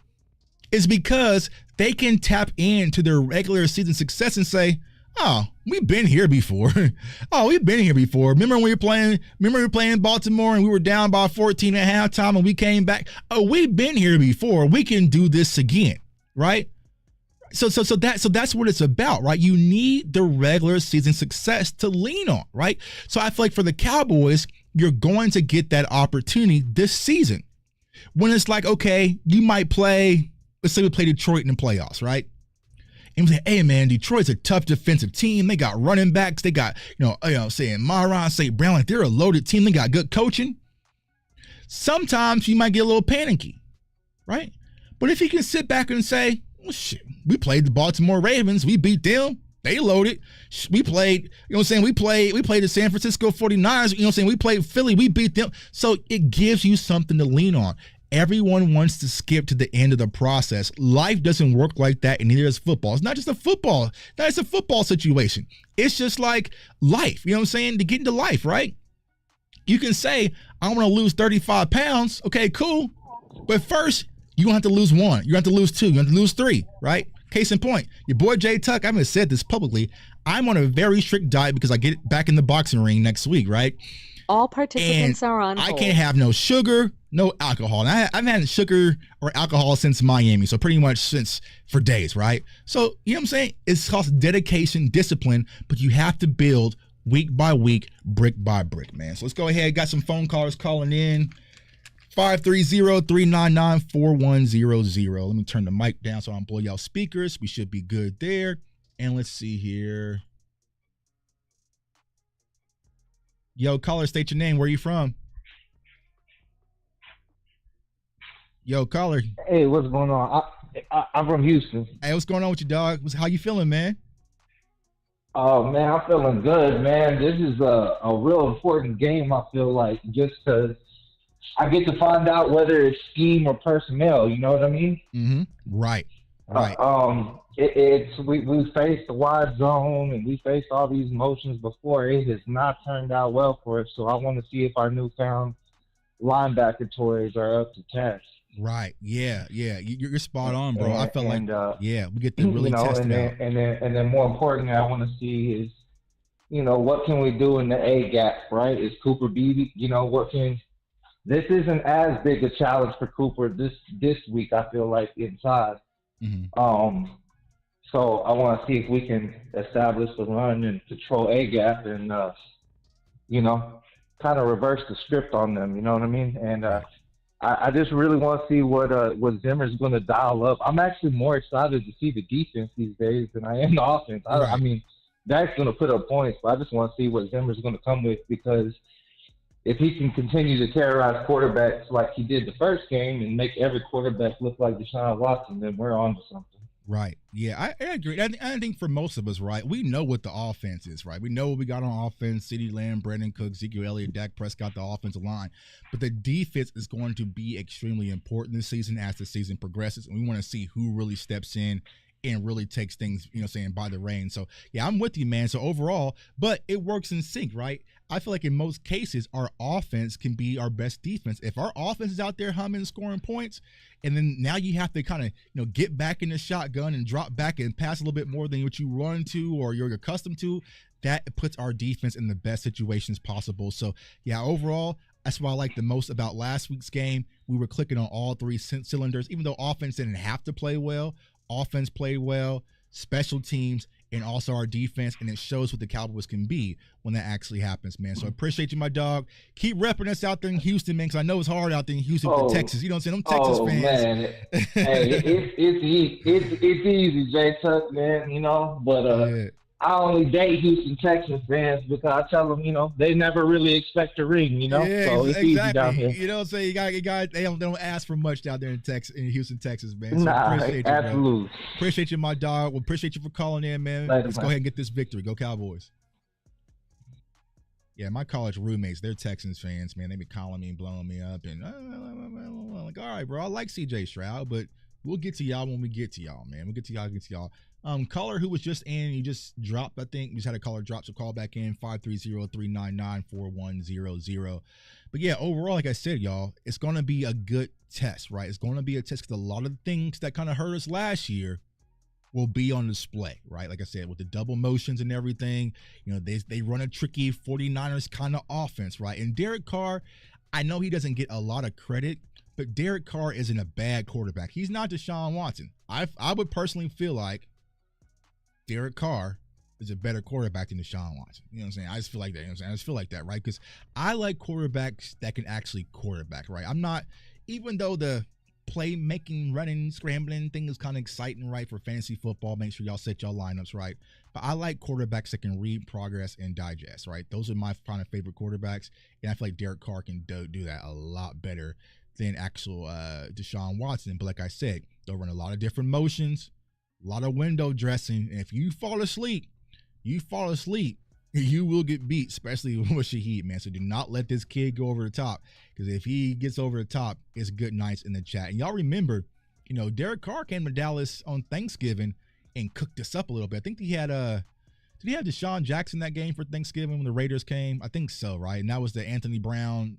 is because they can tap into their regular season success and say, oh, we've been here before. Remember when we were playing Baltimore and we were down by 14 at halftime and we came back? Oh, we've been here before. We can do this again, right? So that's what it's about, right? You need the regular season success to lean on, right? So I feel like for the Cowboys, you're going to get that opportunity this season. When it's like, okay, you might play, let's say we play Detroit in the playoffs, right? And we say, hey, man, Detroit's a tough defensive team. They got running backs. They got, saying Myron, St. Brown, like they're a loaded team. They got good coaching. Sometimes you might get a little panicky, right? But if you can sit back and say, well, shit, we played the Baltimore Ravens. We beat them. They loaded. We played, we played the San Francisco 49ers. We played Philly. We beat them. So it gives you something to lean on. Everyone wants to skip to the end of the process. Life doesn't work like that, and neither does football. It's not just a football. It's a football situation. It's just like life. You know what I'm saying? To get into life, right? You can say, I want to lose 35 pounds. Okay, cool. But first, you're going to have to lose 1. You're going to have to lose 2. You're going to have to lose 3, right? Case in point, your boy Jay Tuck, I haven't said this publicly. I'm on a very strict diet because I get back in the boxing ring next week, right? All participants are on I hold. can't have no sugar, no alcohol. And I've had sugar or alcohol since Miami, so pretty much since for days, right? So, you know what I'm saying? It's cost dedication, discipline, but you have to build week by week, brick by brick, man. So let's go ahead. Got some phone callers calling in. 530-399-4100. Let me turn the mic down so I don't blow y'all speakers. We should be good there. And let's see here. Yo, caller, state your name. Where you from? Yo, caller. Hey, what's going on? I'm from Houston. Hey, what's going on with you, dog? How you feeling, man? Oh, man, I'm feeling good, man. This is a real important game, I feel like, just because I get to find out whether it's scheme or personnel, you know what I mean? Mm-hmm. Right. We faced the wide zone and we faced all these motions before. It has not turned out well for us, so I want to see if our newfound linebacker toys are up to test. Right. Yeah. You're spot on, bro. I felt we get to really you know, test it out. And then more importantly, I want to see is, you know, what can we do in the A gap, right? Is Cooper Beebe, you know, this isn't as big a challenge for Cooper this week, I feel like, inside. Mm-hmm. So I want to see if we can establish the run and control A gap and, you know, kind of reverse the script on them, you know what I mean? And I just really want to see what Zimmer's going to dial up. I'm actually more excited to see the defense these days than I am the offense. I mean, that's going to put up points, but I just want to see what Zimmer's going to come with, because if he can continue to terrorize quarterbacks like he did the first game and make every quarterback look like Deshaun Watson, then we're on to something. Right. Yeah, I agree. I think for most of us, right, we know what the offense is, right? We know what we got on offense: CeeDee Lamb, Brandon Cooks, Ezekiel Elliott, Dak Prescott, the offensive line. But the defense is going to be extremely important this season as the season progresses, and we want to see who really steps in and really takes things, you know, saying by the reins. So, yeah, I'm with you, man. So overall, but it works in sync, right? I feel like in most cases, our offense can be our best defense. If our offense is out there humming, scoring points, and then now you have to kind of, you know, get back in the shotgun and drop back and pass a little bit more than what you run to or you're accustomed to, that puts our defense in the best situations possible. So, yeah, overall, that's what I like the most about last week's game. We were clicking on all three cylinders, even though offense didn't have to play well. Offense played well, special teams, and also our defense, and it shows what the Cowboys can be when that actually happens, man. So I appreciate you, my dog. Keep repping us out there in Houston, man, because I know it's hard out there in Houston for Texas. You know what I'm saying? Them Texas fans. Man. Hey, it's easy, Jay Tuck, man, you know, but I only date Houston Texans fans because I tell them, you know, they never really expect a ring, you know. Yeah, so it's easy down here. You know what I'm saying? You got they don't ask for much down there in Houston, Texas, man. So absolutely. Bro. Appreciate you, my dog. Well, appreciate you for calling in, man. Let's go ahead and get this victory. Go Cowboys. Yeah, my college roommates, they're Texans fans, man. They be calling me and blowing me up, and I'm like, all right, bro, I like CJ Stroud, but we'll get to y'all when we get to y'all, man. We'll get to y'all. Caller who was just in, he just dropped, I think. We just had a caller drop, so call back in, 530-399-4100. But yeah, overall, like I said, y'all, it's going to be a good test, right? It's going to be a test because a lot of the things that kind of hurt us last year will be on display, right? Like I said, with the double motions and everything, you know, they run a tricky 49ers kind of offense, right? And Derek Carr, I know he doesn't get a lot of credit, but Derek Carr isn't a bad quarterback. He's not Deshaun Watson. I would personally feel like Derek Carr is a better quarterback than Deshaun Watson. You know what I'm saying? I just feel like that. You know what I'm saying? I just feel like that, right? Because I like quarterbacks that can actually quarterback, right? I'm not, even though the playmaking, running, scrambling thing is kind of exciting, right, for fantasy football. Make sure y'all set y'all lineups right. But I like quarterbacks that can read, progress, and digest, right? Those are my kind of favorite quarterbacks. And I feel like Derek Carr can do that a lot better than actual Deshaun Watson. But like I said, they'll run a lot of different motions, a lot of window dressing. And if you fall asleep, you will get beat, especially with Shaheed, man. So do not let this kid go over the top, because if he gets over the top, it's good nights in the chat. And y'all remember, you know, Derek Carr came to Dallas on Thanksgiving and cooked us up a little bit. I think he had did he have Deshaun Jackson that game for Thanksgiving when the Raiders came? I think so, right? And that was the Anthony Brown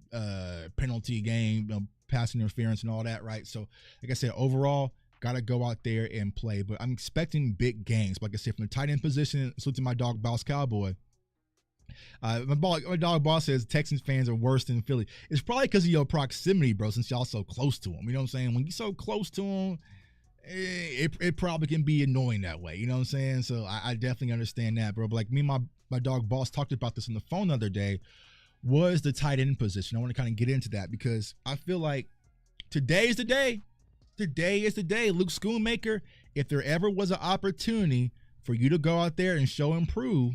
penalty game, you know, passing interference and all that, right? So like I said, overall, Got to go out there and play. But I'm expecting big games. Like I said, from the tight end position, salute to my dog, Dallas Cowboy. My dog boss says Texans fans are worse than Philly. It's probably because of your proximity, bro, since y'all so close to them. You know what I'm saying? When you're so close to them, it probably can be annoying that way. You know what I'm saying? So I definitely understand that, bro. But like me and my dog boss talked about this on the phone the other day, was the tight end position. I want to kind of get into that because I feel like today is the day. Today is the day. Luke Schoonmaker, if there ever was an opportunity for you to go out there and show and prove,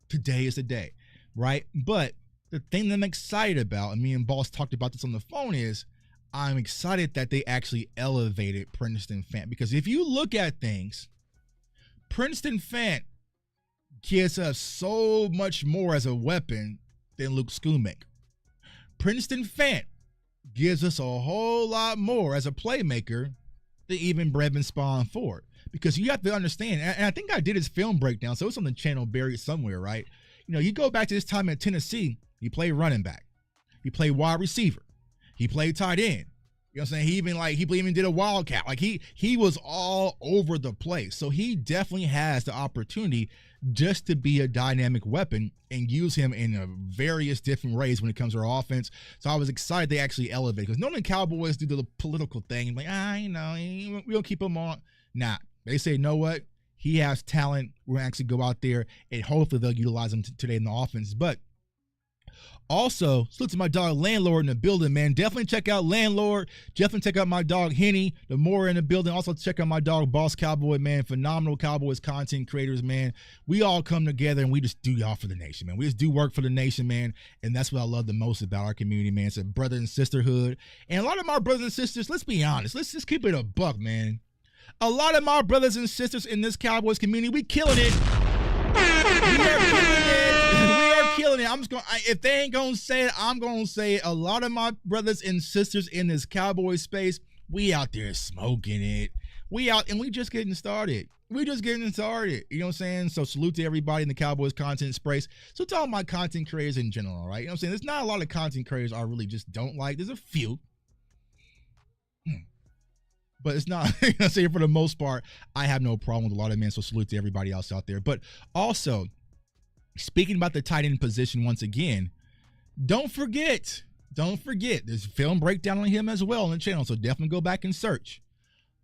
today is the day, right? But the thing that I'm excited about, and me and Boss talked about this on the phone, is I'm excited that they actually elevated Princeton Fant. Because if you look at things, Princeton Fant gives us so much more as a weapon than Luke Schoonmaker. Princeton Fant gives us a whole lot more as a playmaker than even Brevin Spawn Ford. Because you have to understand, and I think I did his film breakdown, so it's on the channel buried somewhere, right? You know, you go back to this time in Tennessee, he played running back. He played wide receiver. He played tight end. You know what I'm saying? He even did a wildcat. Like he was all over the place. So he definitely has the opportunity just to be a dynamic weapon and use him in various different ways when it comes to our offense. So I was excited they actually elevated, because normally Cowboys do the political thing, like, we don't keep him on. Nah, they say, you know what? He has talent. We're going to actually go out there and hopefully they'll utilize him today in the offense. But also, salute to my dog Landlord in the building, man. Definitely check out Landlord. Definitely check out my dog Henny, the more in the building. Also check out my dog Boss Cowboy, man. Phenomenal Cowboys content creators, man. We all come together and we just do y'all for the nation, man. We just do work for the nation, man. And that's what I love the most about our community, man. It's a brother and sisterhood. And a lot of my brothers and sisters, let's be honest. Let's just keep it a buck, man. A lot of my brothers and sisters in this Cowboys community, we killing it. We are killing it. We are killing it. I'm just going, if they ain't going to say it, I'm going to say it. A lot of my brothers and sisters in this Cowboy space, we out there smoking it. We out, and we just getting started. We just getting started. You know what I'm saying? So salute to everybody in the Cowboys content space. So to all my content creators in general, right? You know what I'm saying? There's not a lot of content creators I really just don't like. There's a few. But it's not, you know what I'm saying, for the most part, I have no problem with a lot of men, so salute to everybody else out there. But also, speaking about the tight end position once again, don't forget, there's a film breakdown on him as well on the channel, so definitely go back and search.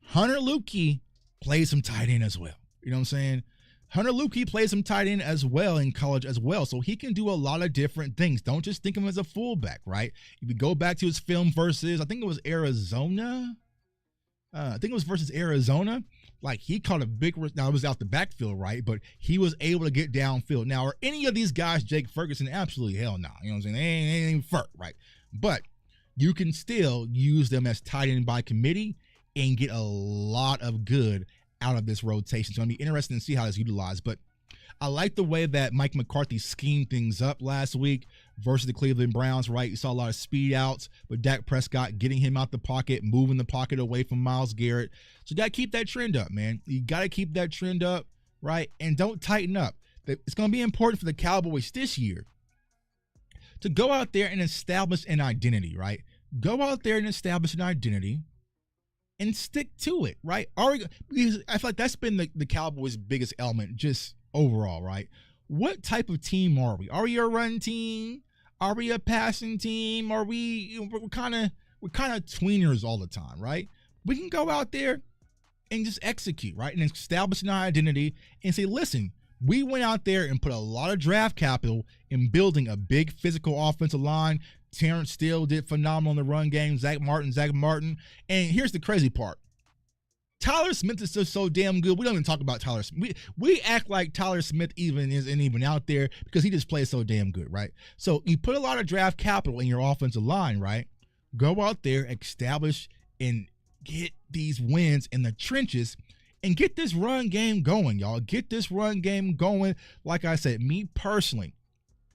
Hunter Lukey plays some tight end as well. You know what I'm saying? Hunter Lukey plays some tight end as well in college as well, so he can do a lot of different things. Don't just think of him as a fullback, right? If you go back to his film versus, I think it was Arizona. I think it was versus Arizona. Like, he caught a big, now it was out the backfield, right? But he was able to get downfield. Now, are any of these guys Jake Ferguson? Absolutely hell no. You know what I'm saying? They ain't Ferg, right? But you can still use them as tight end by committee and get a lot of good out of this rotation. So it'll be interesting to see how it's utilized. But I like the way that Mike McCarthy schemed things up last week versus the Cleveland Browns, right? You saw a lot of speed outs, but Dak Prescott getting him out the pocket, moving the pocket away from Myles Garrett. So you got to keep that trend up, man. You got to keep that trend up, right? And don't tighten up. It's going to be important for the Cowboys this year to go out there and establish an identity, right? Go out there and establish an identity and stick to it, right? Because I feel like that's been the Cowboys' biggest element, just overall, right? What type of team are we? Are we a run team? Are we a passing team? Are we're kind of tweeners all the time, right? We can go out there and just execute, right? And establish an identity and say, listen, we went out there and put a lot of draft capital in building a big physical offensive line. Terrence Steele did phenomenal in the run game. Zach Martin. And here's the crazy part. Tyler Smith is just so damn good. We don't even talk about Tyler Smith. We act like Tyler Smith isn't even out there because he just plays so damn good, right? So you put a lot of draft capital in your offensive line, right? Go out there, establish, and get these wins in the trenches and get this run game going, y'all. Get this run game going. Like I said, me personally,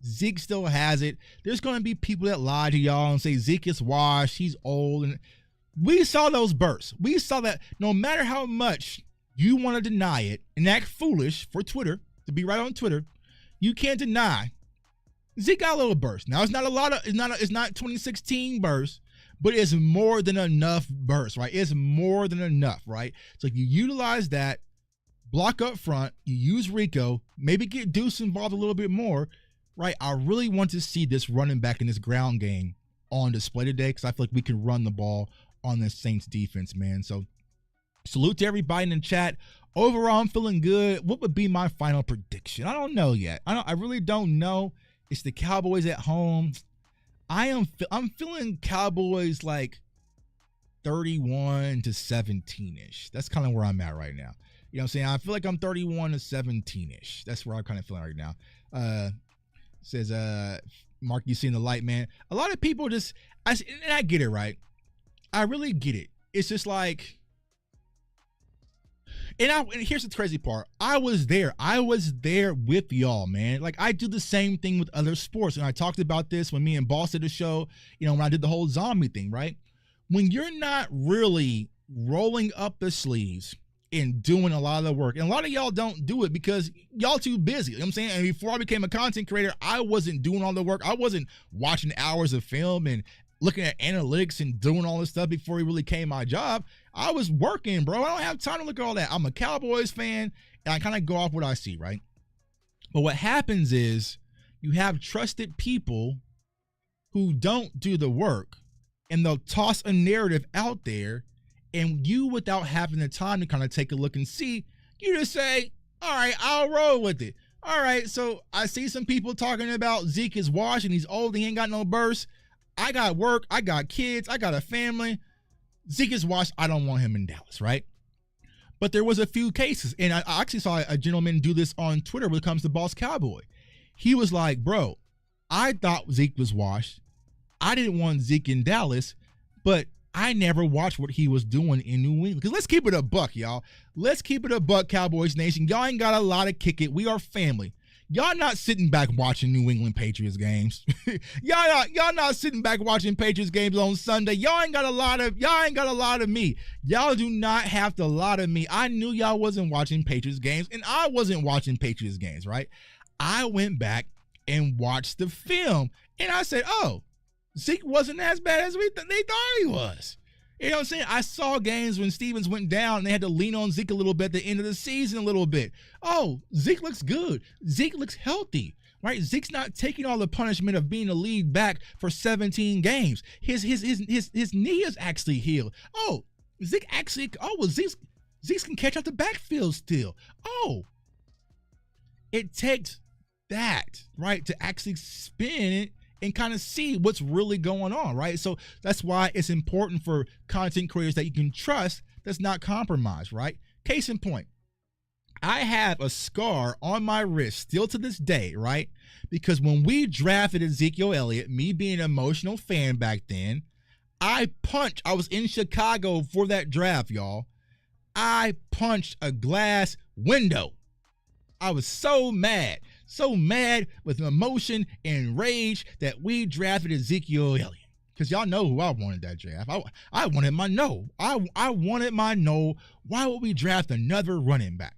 Zeke still has it. There's going to be people that lie to y'all and say Zeke is washed, he's old, and we saw those bursts. We saw that no matter how much you want to deny it and act foolish for Twitter, to be right on Twitter, you can't deny Zeke got a little burst. Now, it's not 2016 burst, but it's more than enough burst, right? It's more than enough, right? So you utilize that, block up front, you use Rico, maybe get Deuce involved a little bit more, right? I really want to see this running back in this ground game on display today because I feel like we can run the ball on the Saints defense, man. So salute to everybody in the chat. Overall, I'm feeling good. What would be my final prediction? I don't know yet. I really don't know. It's the Cowboys at home. I'm feeling Cowboys like 31-17-ish. That's kind of where I'm at right now. You know what I'm saying? I feel like I'm 31-17-ish. That's where I'm kind of feeling right now. Says Mark, you seen the light, man. A lot of people just, and I get it, right? I really get it. It's just like, and here's the crazy part. I was there with y'all, man. Like, I do the same thing with other sports. And I talked about this when me and Boss did the show, you know, when I did the whole zombie thing, right? When you're not really rolling up the sleeves and doing a lot of the work, and a lot of y'all don't do it because y'all too busy. You know what I'm saying? And before I became a content creator, I wasn't doing all the work. I wasn't watching hours of film and looking at analytics and doing all this stuff before it really came my job. I was working, bro. I don't have time to look at all that. I'm a Cowboys fan, and I kind of go off what I see, right? But what happens is you have trusted people who don't do the work, and they'll toss a narrative out there, and you, without having the time to kind of take a look and see, you just say, all right, I'll roll with it. All right, so I see some people talking about Zeke is washed and he's old, he ain't got no burst. I got work, I got kids, I got a family. Zeke is washed, I don't want him in Dallas, right? But there was a few cases, and I actually saw a gentleman do this on Twitter when it comes to Boss Cowboy. He was like, bro, I thought Zeke was washed. I didn't want Zeke in Dallas, but I never watched what he was doing in New England. Because let's keep it a buck, y'all. Let's keep it a buck, Cowboys Nation. Y'all ain't got a lot of kick it. We are family. Y'all not sitting back watching New England Patriots games. y'all not sitting back watching Patriots games on Sunday. Y'all ain't got a lot of me. Y'all do not have a lot of me. I knew y'all wasn't watching Patriots games, and I wasn't watching Patriots games, right? I went back and watched the film, and I said, oh, Zeke wasn't as bad as they thought he was. You know what I'm saying? I saw games when Stevens went down and they had to lean on Zeke a little bit at the end of the season a little bit. Oh, Zeke looks good. Zeke looks healthy, right? Zeke's not taking all the punishment of being a lead back for 17 games. His knee is actually healed. Oh, Zeke can catch out the backfield still. Oh, it takes that, right, to actually spin it and kind of see what's really going on, right? So that's why it's important for content creators that you can trust that's not compromised, right? Case in point, I have a scar on my wrist still to this day, right? Because when we drafted Ezekiel Elliott, me being an emotional fan back then, I was in Chicago for that draft, y'all. I punched a glass window. I was so mad with emotion and rage that we drafted Ezekiel Elliott. Because y'all know who I wanted that draft. I wanted my no. I wanted my no. Why would we draft another running back?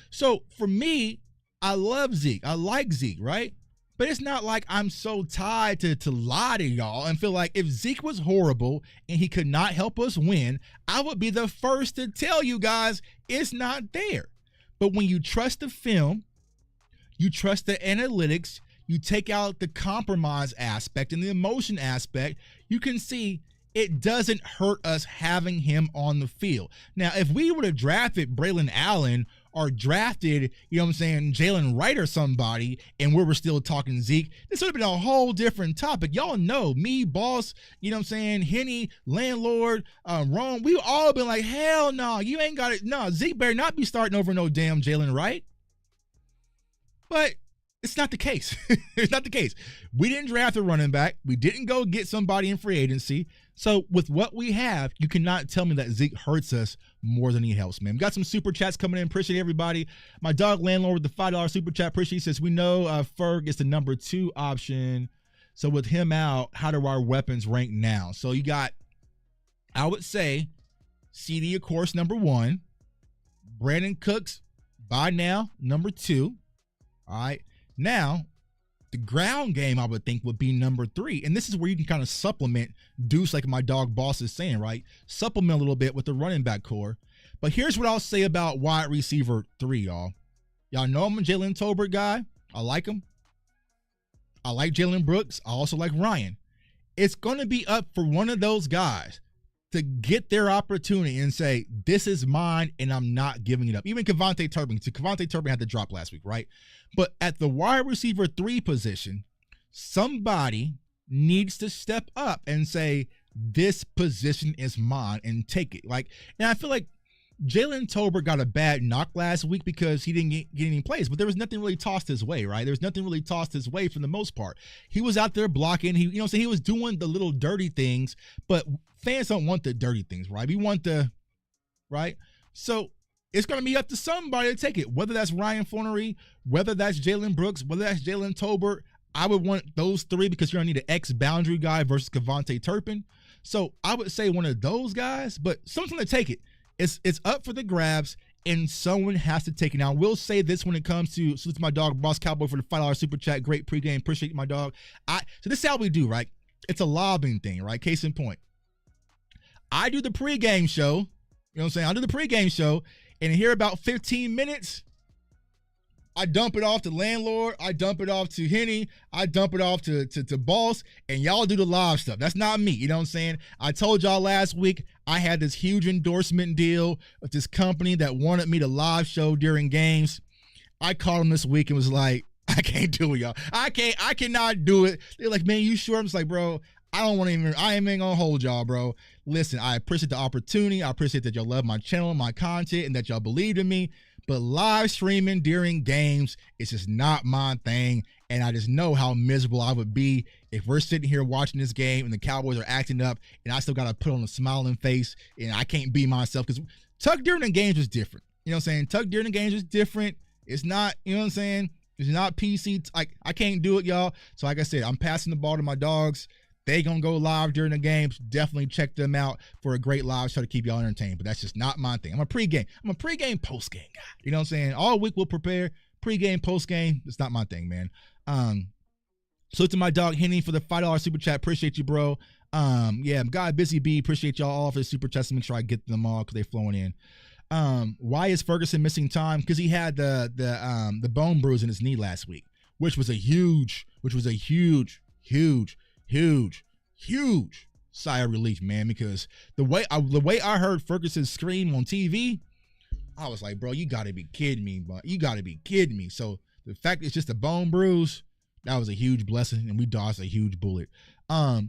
So for me, I love Zeke. I like Zeke, right? But it's not like I'm so tied to lie to y'all and feel like if Zeke was horrible and he could not help us win, I would be the first to tell you guys it's not there. But when you trust the film, you trust the analytics, you take out the compromise aspect and the emotion aspect, you can see it doesn't hurt us having him on the field. Now, if we would have drafted Braylon Allen or drafted, you know what I'm saying, Jalen Wright or somebody, and we were still talking Zeke, this would have been a whole different topic. Y'all know me, Boss, you know what I'm saying, Henny, Landlord, Rome, we all been like, hell no, you ain't got it. No, Zeke better not be starting over no damn Jalen Wright. But it's not the case. It's not the case. We didn't draft a running back. We didn't go get somebody in free agency. So with what we have, you cannot tell me that Zeke hurts us more than he helps, man. We got some super chats coming in. Appreciate everybody. My dog Landlord with the $5 super chat. Appreciate. He says, we know Ferg is the number 2 option. So with him out, how do our weapons rank now? So you got, I would say, CD, of course, number 1. Brandon Cooks, by now, number 2. All right. Now, The ground game, I would think, would be number 3. And this is where you can kind of supplement Deuce, like my dog boss is saying, right? Supplement a little bit with the running back core. But here's what I'll say about wide receiver 3, y'all. Y'all know I'm a Jalen Tolbert guy. I like him. I like Jalen Brooks. I also like Ryan. It's going to be up for one of those guys to get their opportunity and say, this is mine and I'm not giving it up. Even Kevontae Turpin. So Kevontae Turpin had to drop last week, right? But at the wide receiver 3 position, somebody needs to step up and say, this position is mine and take it. And I feel like Jalen Tolbert got a bad knock last week because he didn't get any plays, but there was nothing really tossed his way, right? There was nothing really tossed his way for the most part. He was out there blocking. He was doing the little dirty things, but fans don't want the dirty things, right? We want right? So it's going to be up to somebody to take it, whether that's Ryan Flannery, whether that's Jalen Brooks, whether that's Jalen Tolbert. I would want those 3 because you're going to need an ex-boundary guy versus Kevontae Turpin. So I would say one of those guys, but someone's going to take it. It's up for the grabs, and someone has to take it. Now, I will say this when it comes to, so it's my dog, Boss Cowboy, for the $5 super chat. Great pregame. Appreciate you, my dog. So this is how we do, right? It's a lobbying thing, right? Case in point. I do the pregame show. You know what I'm saying? I do the pregame show, and here about 15 minutes, I dump it off to Landlord. I dump it off to Henny. I dump it off to Boss, and y'all do the live stuff. That's not me. You know what I'm saying? I told y'all last week I had this huge endorsement deal with this company that wanted me to live show during games. I called them this week and was like, I can't do it, y'all. I cannot do it. They're like, man, you sure? I'm just like, bro, I ain't gonna hold y'all, bro. Listen, I appreciate the opportunity. I appreciate that y'all love my channel, my content, and that y'all believe in me. But live streaming during games is just not my thing. And I just know how miserable I would be if we're sitting here watching this game and the Cowboys are acting up and I still got to put on a smiling face and I can't be myself. Because Tuck during the games is different. You know what I'm saying? Tuck during the games is different. It's not, you know what I'm saying? It's not PC. I can't do it, y'all. So like I said, I'm passing the ball to my dogs. They gonna go live during the games. Definitely check them out for a great live show to keep y'all entertained. But that's just not my thing. I'm a pregame, postgame guy. You know what I'm saying? All week we'll prepare. Pregame, postgame. It's not my thing, man. So to my dog Henny for the $5 super chat. Appreciate you, bro. Yeah, God Busy Bee. Appreciate y'all all for the super chats. Make sure I get them all because they're flowing in. Why is Ferguson missing time? Because he had the bone bruise in his knee last week, which was a huge sigh of relief, man, because the way I heard Ferguson scream on TV, I was like, bro, you gotta be kidding me, bro. You gotta be kidding me. So the fact it's just a bone bruise, that was a huge blessing, and we dodged a huge bullet. What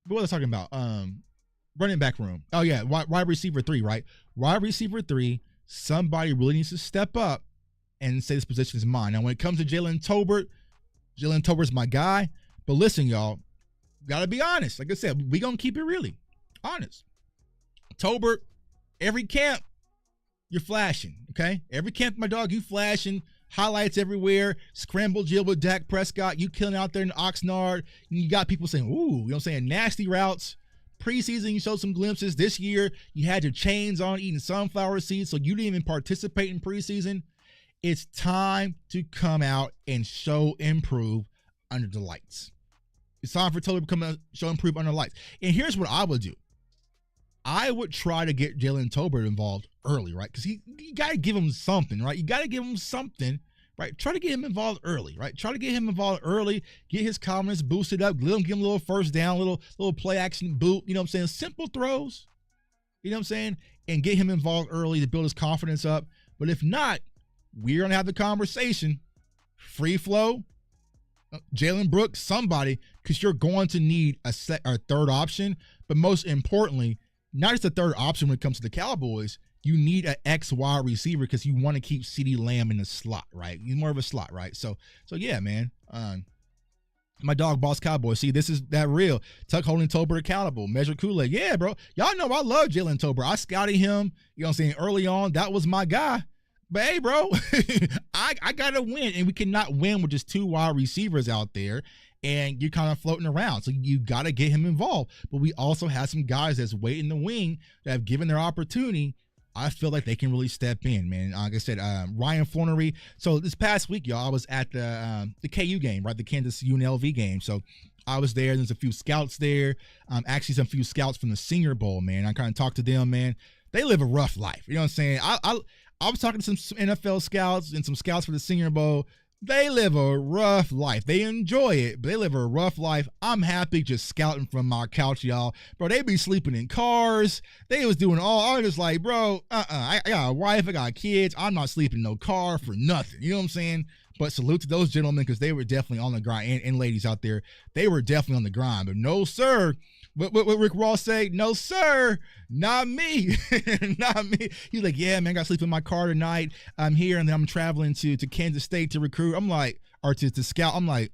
was I talking about? Running back room. Oh yeah, wide receiver 3, right? Wide receiver 3, somebody really needs to step up and say this position is mine. Now when it comes to Jalen Tolbert's my guy, but listen, y'all, gotta be honest. Like I said, we gonna keep it really honest. Tolbert, every camp, you're flashing, okay? Every camp, my dog, you flashing, highlights everywhere, scramble Jill with Dak Prescott, you killing out there in Oxnard, and you got people saying, ooh, you know what I'm saying, nasty routes. Preseason, you showed some glimpses. This year, you had your chains on, eating sunflower seeds, so you didn't even participate in preseason. It's time to come out and show improve under the lights. It's time for Tolbert to come out, show improve under the lights. And here's what I would do. I would try to get Jalen Tolbert involved early, right? Because you got to give him something, right? You got to give him something, right? Try to get him involved early, right? Try to get him involved early, get his confidence boosted up, give him a little first down, little play action boot, you know what I'm saying? Simple throws, you know what I'm saying? And get him involved early to build his confidence up. But if not, we're going to have the conversation. Free flow, Jalen Brooks, somebody, because you're going to need a third option. But most importantly, not just a third option when it comes to the Cowboys, you need an X wide receiver because you want to keep CeeDee Lamb in the slot, right? He's more of a slot, right? So yeah, man. My dog, Boss Cowboy. See, this is that real. Tuck holding Tolbert accountable. Measure Kool-Aid. Yeah, bro. Y'all know I love Jalen Tolbert. I scouted him, you know what I'm saying, early on. That was my guy. But hey, bro, I got to win. And we cannot win with just 2 wide receivers out there. And you're kind of floating around. So you got to get him involved. But we also have some guys that's waiting in the wing that have given their opportunity I feel like they can really step in, man. Like I said, Ryan Flannery. So this past week, y'all, I was at the KU game, right? The Kansas UNLV game. So I was there. There's a few scouts there. Actually, some few scouts from the Senior Bowl, man. I kind of talked to them, man. They live a rough life. You know what I'm saying? I was talking to some NFL scouts and some scouts for the Senior Bowl. They live a rough life. They enjoy it, but they live a rough life. I'm happy just scouting from my couch, y'all. Bro, they be sleeping in cars. They was doing all. I was just like, bro, I got a wife. I got kids. I'm not sleeping in no car for nothing. You know what I'm saying? But salute to those gentlemen because they were definitely on the grind. And ladies out there, they were definitely on the grind. But no, sir. What Rick Ross say? No, sir. Not me. Not me. He's like, yeah, man, I got to sleep in my car tonight. I'm here, and then I'm traveling to Kansas State to recruit. I'm like, or to scout. I'm like,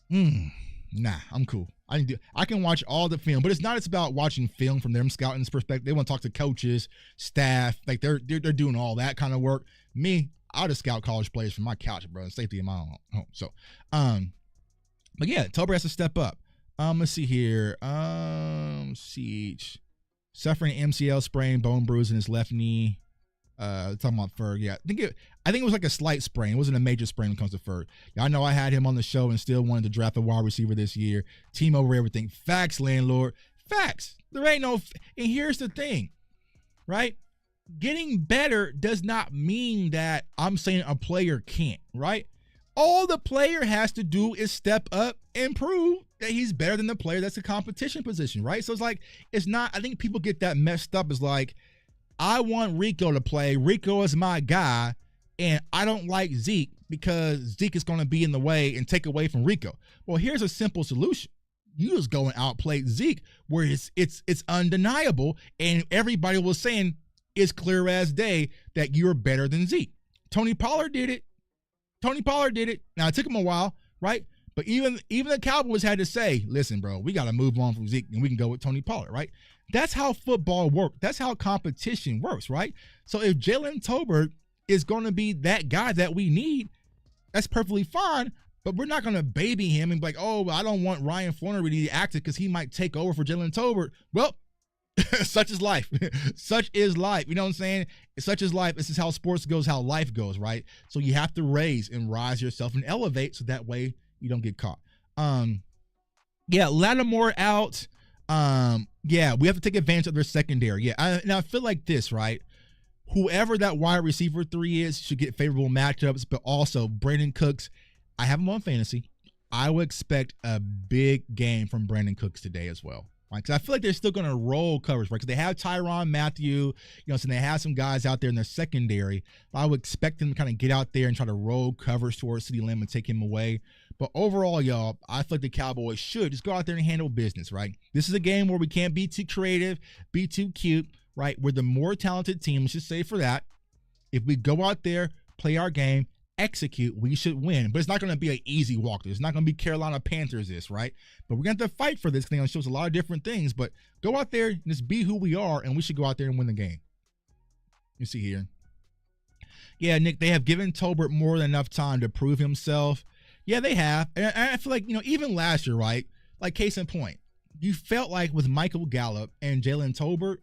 nah, I'm cool. I can watch all the film, but it's about watching film from them scouting perspective. They want to talk to coaches, staff, like they're doing all that kind of work. Me, I'll just scout college players from my couch, bro, and safety in my own home. So, but yeah, Tober has to step up. Let's see here. Suffering MCL sprain, bone bruise in his left knee. Talking about Ferg. Yeah, I think it was like a slight sprain. It wasn't a major sprain when it comes to Ferg. Y'all know I had him on the show and still wanted to draft a wide receiver this year. Team over everything. Facts, landlord. Facts. There ain't no. And here's the thing, right? Getting better does not mean that I'm saying a player can't, right? All the player has to do is step up and prove that he's better than the player that's a competition position, right? So it's not, I think people get that messed up as like, I want Rico to play. Rico is my guy, and I don't like Zeke because Zeke is going to be in the way and take away from Rico. Well, here's a simple solution. You just go and outplay Zeke where it's undeniable, and everybody was saying it's clear as day that you're better than Zeke. Tony Pollard did it. Now, it took him a while, right? But even the Cowboys had to say, listen, bro, we got to move on from Zeke and we can go with Tony Pollard, right? That's how football works. That's how competition works, right? So if Jalen Tolbert is going to be that guy that we need, that's perfectly fine. But we're not going to baby him and be like, oh, I don't want Ryan Flannery to be active because he might take over for Jalen Tolbert. Well, such is life. Such is life. You know what I'm saying? Such is life. This is how sports goes, how life goes, right? So you have to rise yourself and elevate so that way you don't get caught. Lattimore out. We have to take advantage of their secondary. I feel like this, right? Whoever that wide receiver 3 is should get favorable matchups, but also Brandon Cooks, I have him on fantasy. I would expect a big game from Brandon Cooks today as well. Right? Because I feel like they're still going to roll coverage, right? Because they have Tyrann Mathieu, so they have some guys out there in their secondary. I would expect them to kind of get out there and try to roll coverage towards CeeDee Lamb and take him away. But overall, y'all, I feel like the Cowboys should just go out there and handle business, right? This is a game where we can't be too creative, be too cute, right? We're the more talented team, let's just say for that. If we go out there, play our game, execute, we should win. But it's not going to be an easy walk. It's not going to be Carolina Panthers this, right? But we're going to have to fight for this thing. It shows a lot of different things. But go out there and just be who we are, and we should go out there and win the game. You see here. Yeah, Nick, they have given Tolbert more than enough time to prove himself. Yeah, they have. And I feel like, even last year, right? Like, case in point, you felt like with Michael Gallup and Jalen Tolbert,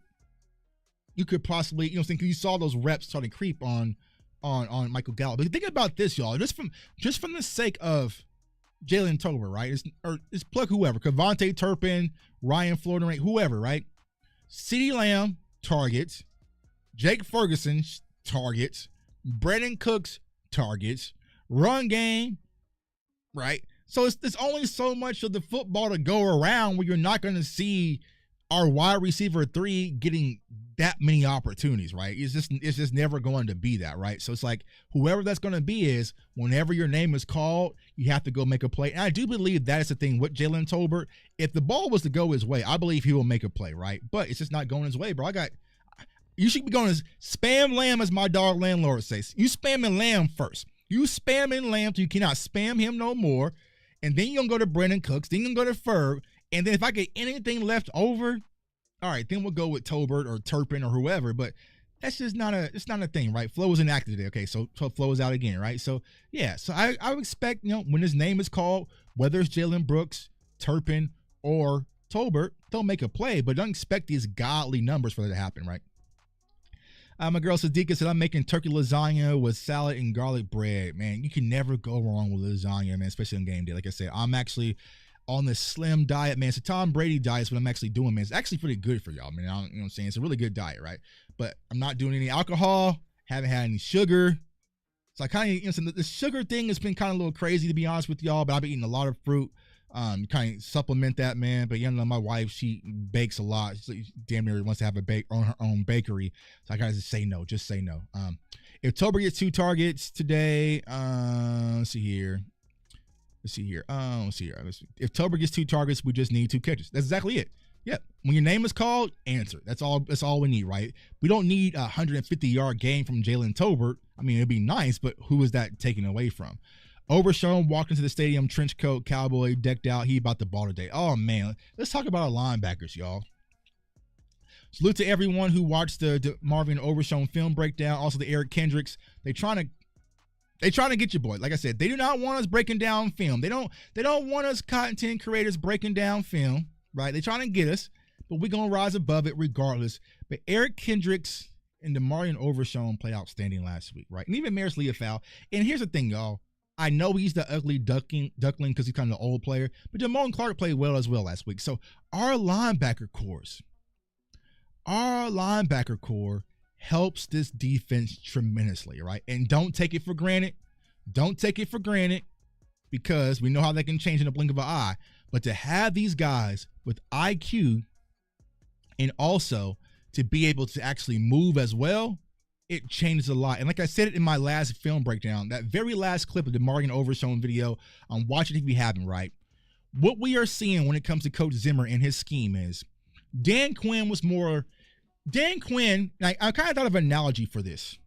you could possibly, think you saw those reps starting to creep on Michael Gallup. But think about this, y'all. Just from the sake of Jalen Tolbert, right? It's plug whoever. Kevontae Turpin, Ryan Flannery, whoever, right? CeeDee Lamb targets. Jake Ferguson targets. Brandon Cooks targets. Run game, right? So there's only so much of the football to go around where you're not going to see our wide receiver 3 getting that many opportunities, right? It's just never going to be that, right? So it's like whoever that's going to be is whenever your name is called, you have to go make a play. And I do believe that is the thing with Jalen Tolbert. If the ball was to go his way, I believe he will make a play, right? But it's just not going his way, bro. You should be going as spam Lamb, as my dog landlord says. You spamming Lamb first. You spamming Lamb till you cannot spam him no more. And then you're going to go to Brandon Cooks. Then you're going to go to Ferg. And then if I get anything left over, all right, then we'll go with Tolbert or Turpin or whoever. But that's just not a thing, right? Flo was inactive today. Okay, so Flo is out again, right? So, yeah. So I would expect, when his name is called, whether it's Jalen Brooks, Turpin, or Tolbert, they'll make a play. But don't expect these godly numbers for that to happen, right? My girl Sadiqa said, I'm making turkey lasagna with salad and garlic bread. Man, you can never go wrong with lasagna, man, especially on game day. Like I said, I'm actually on the slim diet, man. It's a Tom Brady diet is what I'm actually doing, man. It's actually pretty good for y'all, man. You know what I'm saying? It's a really good diet, right? But I'm not doing any alcohol, haven't had any sugar. So I kind of, you know, so the sugar thing has been kind of a little crazy, to be honest with y'all, but I've been eating a lot of fruit. Kind of supplement that, man. But you know, my wife, she bakes a lot. She damn near wants to have on her own bakery. So I gotta just say no. Just say no. If Tober gets 2 targets today, let's see here. If Tober gets 2 targets, we just need 2 catches. That's exactly it. Yep. When your name is called, answer. That's all we need, right? We don't need a 150-yard game from Jalen Tolbert. I mean, it'd be nice, but who is that taken away from? Overshown walked into the stadium, trench coat, cowboy, decked out. He about the ball today. Oh, man. Let's talk about our linebackers, y'all. Salute to everyone who watched the Marvin Overshown film breakdown. Also, the Eric Kendricks. They trying to get you, boy. Like I said, they do not want us breaking down film. They don't want us content creators breaking down film, right? They're trying to get us, but we're going to rise above it regardless. But Eric Kendricks and DeMarion Overshown played outstanding last week, right? And even Maris Leofau. And here's the thing, y'all. I know he's the ugly duckling because he's kind of the old player, but Jamon Clark played well as well last week. So our linebacker core helps this defense tremendously, right? And don't take it for granted. Don't take it for granted because we know how that can change in the blink of an eye. But to have these guys with IQ and also to be able to actually move as well, it changes a lot. And like I said it in my last film breakdown, that very last clip of the Marvin Overshown video, watch it if you haven't, right? What we are seeing when it comes to Coach Zimmer and his scheme is Dan Quinn, I kind of thought of an analogy for this.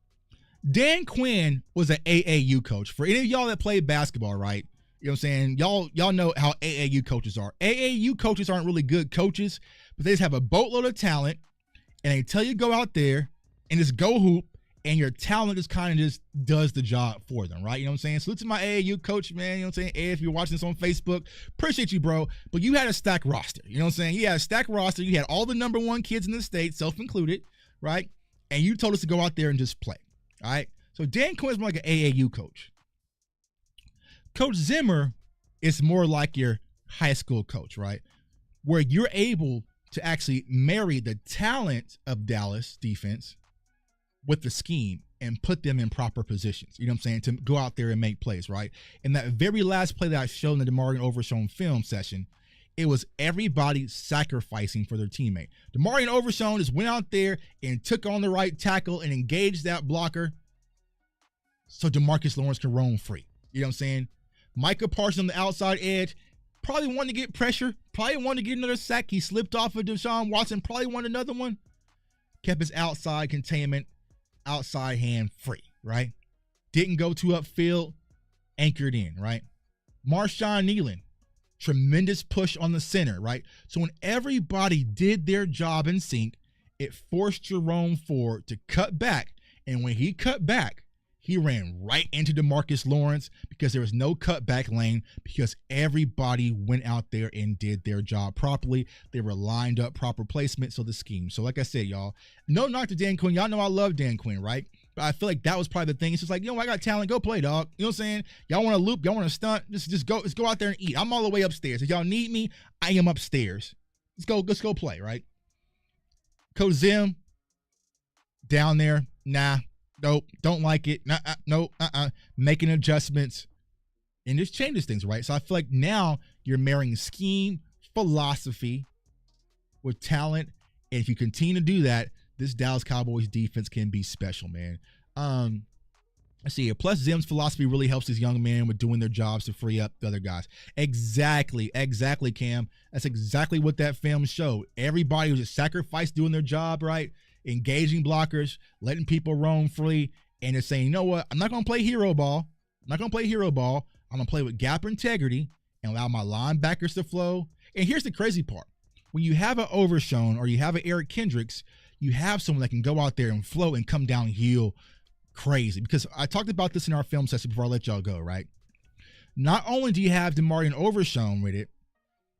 Dan Quinn was an AAU coach. For any of y'all that play basketball, right? You know what I'm saying? Y'all know how AAU coaches are. AAU coaches aren't really good coaches, but they just have a boatload of talent, and they tell you go out there and just go hoop, and your talent just kind of just does the job for them, right? You know what I'm saying? Salute to my AAU coach, man. You know what I'm saying? Hey, if you're watching this on Facebook, appreciate you, bro. But you had a stacked roster. You know what I'm saying? You had a stacked roster. You had all the number 1 kids in the state, self-included, right? And you told us to go out there and just play, all right? So Dan Quinn's more like an AAU coach. Coach Zimmer is more like your high school coach, right? Where you're able to actually marry the talent of Dallas defense with the scheme and put them in proper positions, you know what I'm saying, to go out there and make plays, right? And that very last play that I showed in the DeMarion Overshown film session, it was everybody sacrificing for their teammate. DeMarion Overshown just went out there and took on the right tackle and engaged that blocker so DeMarcus Lawrence can roam free, you know what I'm saying? Micah Parsons on the outside edge, probably wanted to get pressure, probably wanted to get another sack. He slipped off of Deshaun Watson, probably wanted another one. Kept his outside containment, outside hand free, right? Didn't go too upfield, anchored in, right? Marshawn Nealon, tremendous push on the center, right? So when everybody did their job in sync, it forced Jerome Ford to cut back. And when he cut back, he ran right into DeMarcus Lawrence because there was no cutback lane because everybody went out there and did their job properly. They were lined up, proper placement, so the scheme. So like I said, y'all, no knock to Dan Quinn. Y'all know I love Dan Quinn, right? But I feel like that was probably the thing. It's just like, I got talent. Go play, dog. You know what I'm saying? Y'all want to loop? Y'all want to stunt? Just go out there and eat. I'm all the way upstairs. If y'all need me, I am upstairs. Let's go play, right? Coach Zim, down there, nah. Nope, don't like it. Making adjustments. And this changes things, right? So I feel like now you're marrying scheme, philosophy with talent. And if you continue to do that, this Dallas Cowboys defense can be special, man. Let's see here. Plus, Zim's philosophy really helps these young men with doing their jobs to free up the other guys. Exactly, Cam. That's exactly what that film showed. Everybody was just sacrificed doing their job, right? Engaging blockers, letting people roam free, and just saying, you know what? I'm not going to play hero ball. I'm going to play with gap integrity and allow my linebackers to flow. And here's the crazy part. When you have an Overshown or you have an Eric Kendricks, you have someone that can go out there and flow and come downhill crazy. Because I talked about this in our film session before I let y'all go, right? Not only do you have DeMarion Overshown with it,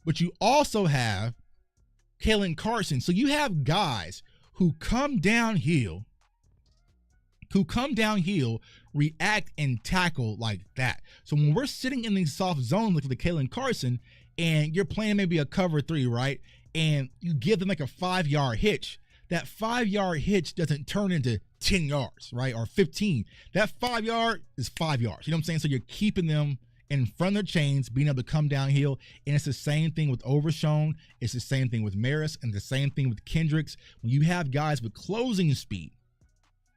but you also have Kalen Carson. So you have guys who come downhill who come downhill, react, and tackle like that. So when we're sitting in these soft zones like the Kalen Carson, and you're playing maybe a cover 3, right? And you give them like a 5-yard hitch. That 5-yard hitch doesn't turn into 10 yards, right? Or 15. That 5 yard is 5 yards. You know what I'm saying? So you're keeping them in front of their chains, being able to come downhill. And it's the same thing with Overshown. It's the same thing with Maris, and the same thing with Kendricks. When you have guys with closing speed,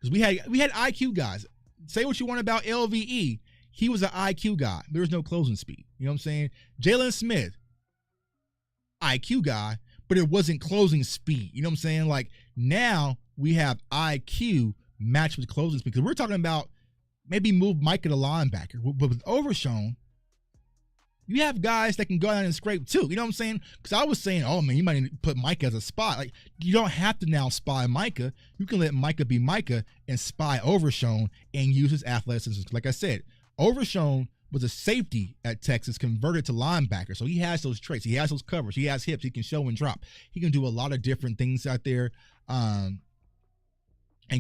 because we had IQ guys. Say what you want about LVE. He was an IQ guy. There was no closing speed. You know what I'm saying? Jalen Smith, IQ guy, but it wasn't closing speed. You know what I'm saying? Like, now we have IQ matched with closing speed. Because we're talking about maybe move Micah to linebacker. But with Overshown, you have guys that can go down and scrape too. You know what I'm saying? Because I was saying, oh man, you might need to put Micah as a spy. Like, you don't have to now spy Micah. You can let Micah be Micah and spy Overshown and use his athleticism. Like I said, Overshown was a safety at Texas, converted to linebacker. So he has those traits. He has those covers. He has hips. He can show and drop. He can do a lot of different things out there. And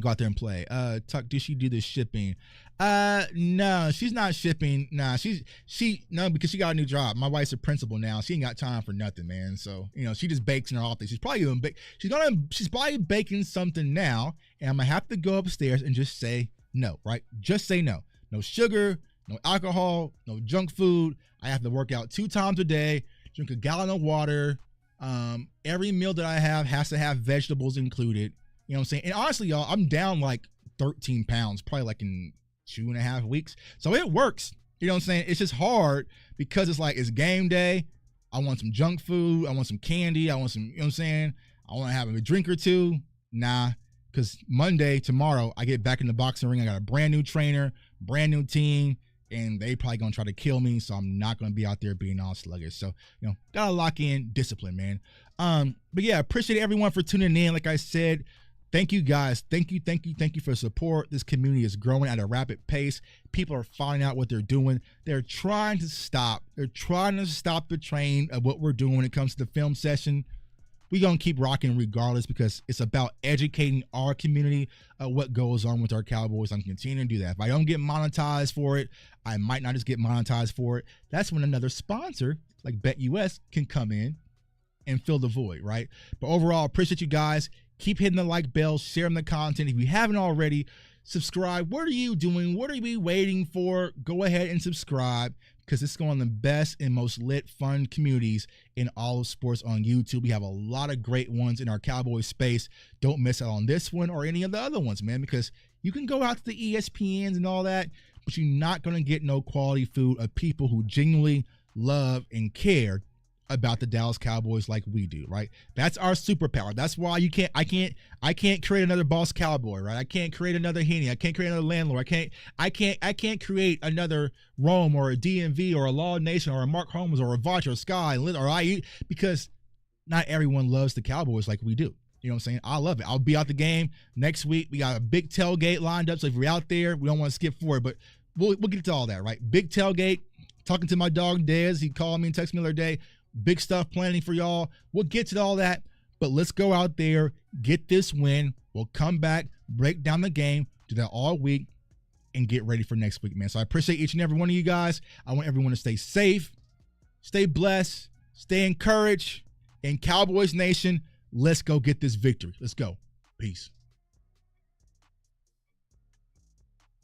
go out there and play. Tuck, did she do the shipping? No, she's not shipping. Nah, no, because she got a new job. My wife's a principal now. She ain't got time for nothing, man. So, you know, she just bakes in her office. She's probably baking something now, and I'm gonna have to go upstairs and just say no, right? Just say no. No sugar, no alcohol, no junk food. I have to work out 2 times a day, drink a gallon of water. Every meal that I have has to have vegetables included. You know what I'm saying? And honestly, y'all, I'm down like 13 pounds, probably like in 2.5 weeks. So it works. You know what I'm saying? It's just hard because it's like, it's game day. I want some junk food. I want some candy. I want some, you know what I'm saying? I want to have a drink or two. Nah, because Monday, tomorrow, I get back in the boxing ring. I got a brand new trainer, brand new team, and they probably going to try to kill me. So I'm not going to be out there being all sluggish. So, you know, got to lock in discipline, man. But yeah, appreciate everyone for tuning in. Like I said, thank you guys. Thank you for support. This community is growing at a rapid pace. People are finding out what they're doing. They're trying to stop the train of what we're doing when it comes to the film session. We're going to keep rocking regardless, because it's about educating our community of what goes on with our Cowboys. I'm continuing to do that. If I don't get monetized for it, I might not just get monetized for it. That's when another sponsor like BetUS can come in and fill the void, right? But overall, appreciate you guys. Keep hitting the like bell, sharing the content. If you haven't already, subscribe. What are you doing? What are we waiting for? Go ahead and subscribe, because it's one of the best and most lit, fun communities in all of sports on YouTube. We have a lot of great ones in our Cowboys space. Don't miss out on this one or any of the other ones, man, because you can go out to the ESPNs and all that, but you're not going to get no quality food of people who genuinely love and care about the Dallas Cowboys like we do, right? That's our superpower. That's why I can't create another Boss Cowboy, right? I can't create another Henny. I can't create another Landlord. I can't create another Rome or a DMV or a Law Nation or a Mark Holmes or a Vouch or Sky or IE, because not everyone loves the Cowboys like we do. You know what I'm saying? I love it. I'll be out the game next week. We got a big tailgate lined up, so if you're out there, we don't want to skip forward, but we'll get to all that, right? Big tailgate. Talking to my dog Dez, he called me and texted me the other day. Big stuff planning for y'all. We'll get to all that, but let's go out there, get this win. We'll come back, break down the game, do that all week, and get ready for next week, man. So I appreciate each and every one of you guys. I want everyone to stay safe, stay blessed, stay encouraged. And Cowboys Nation, let's go get this victory. Let's go. Peace.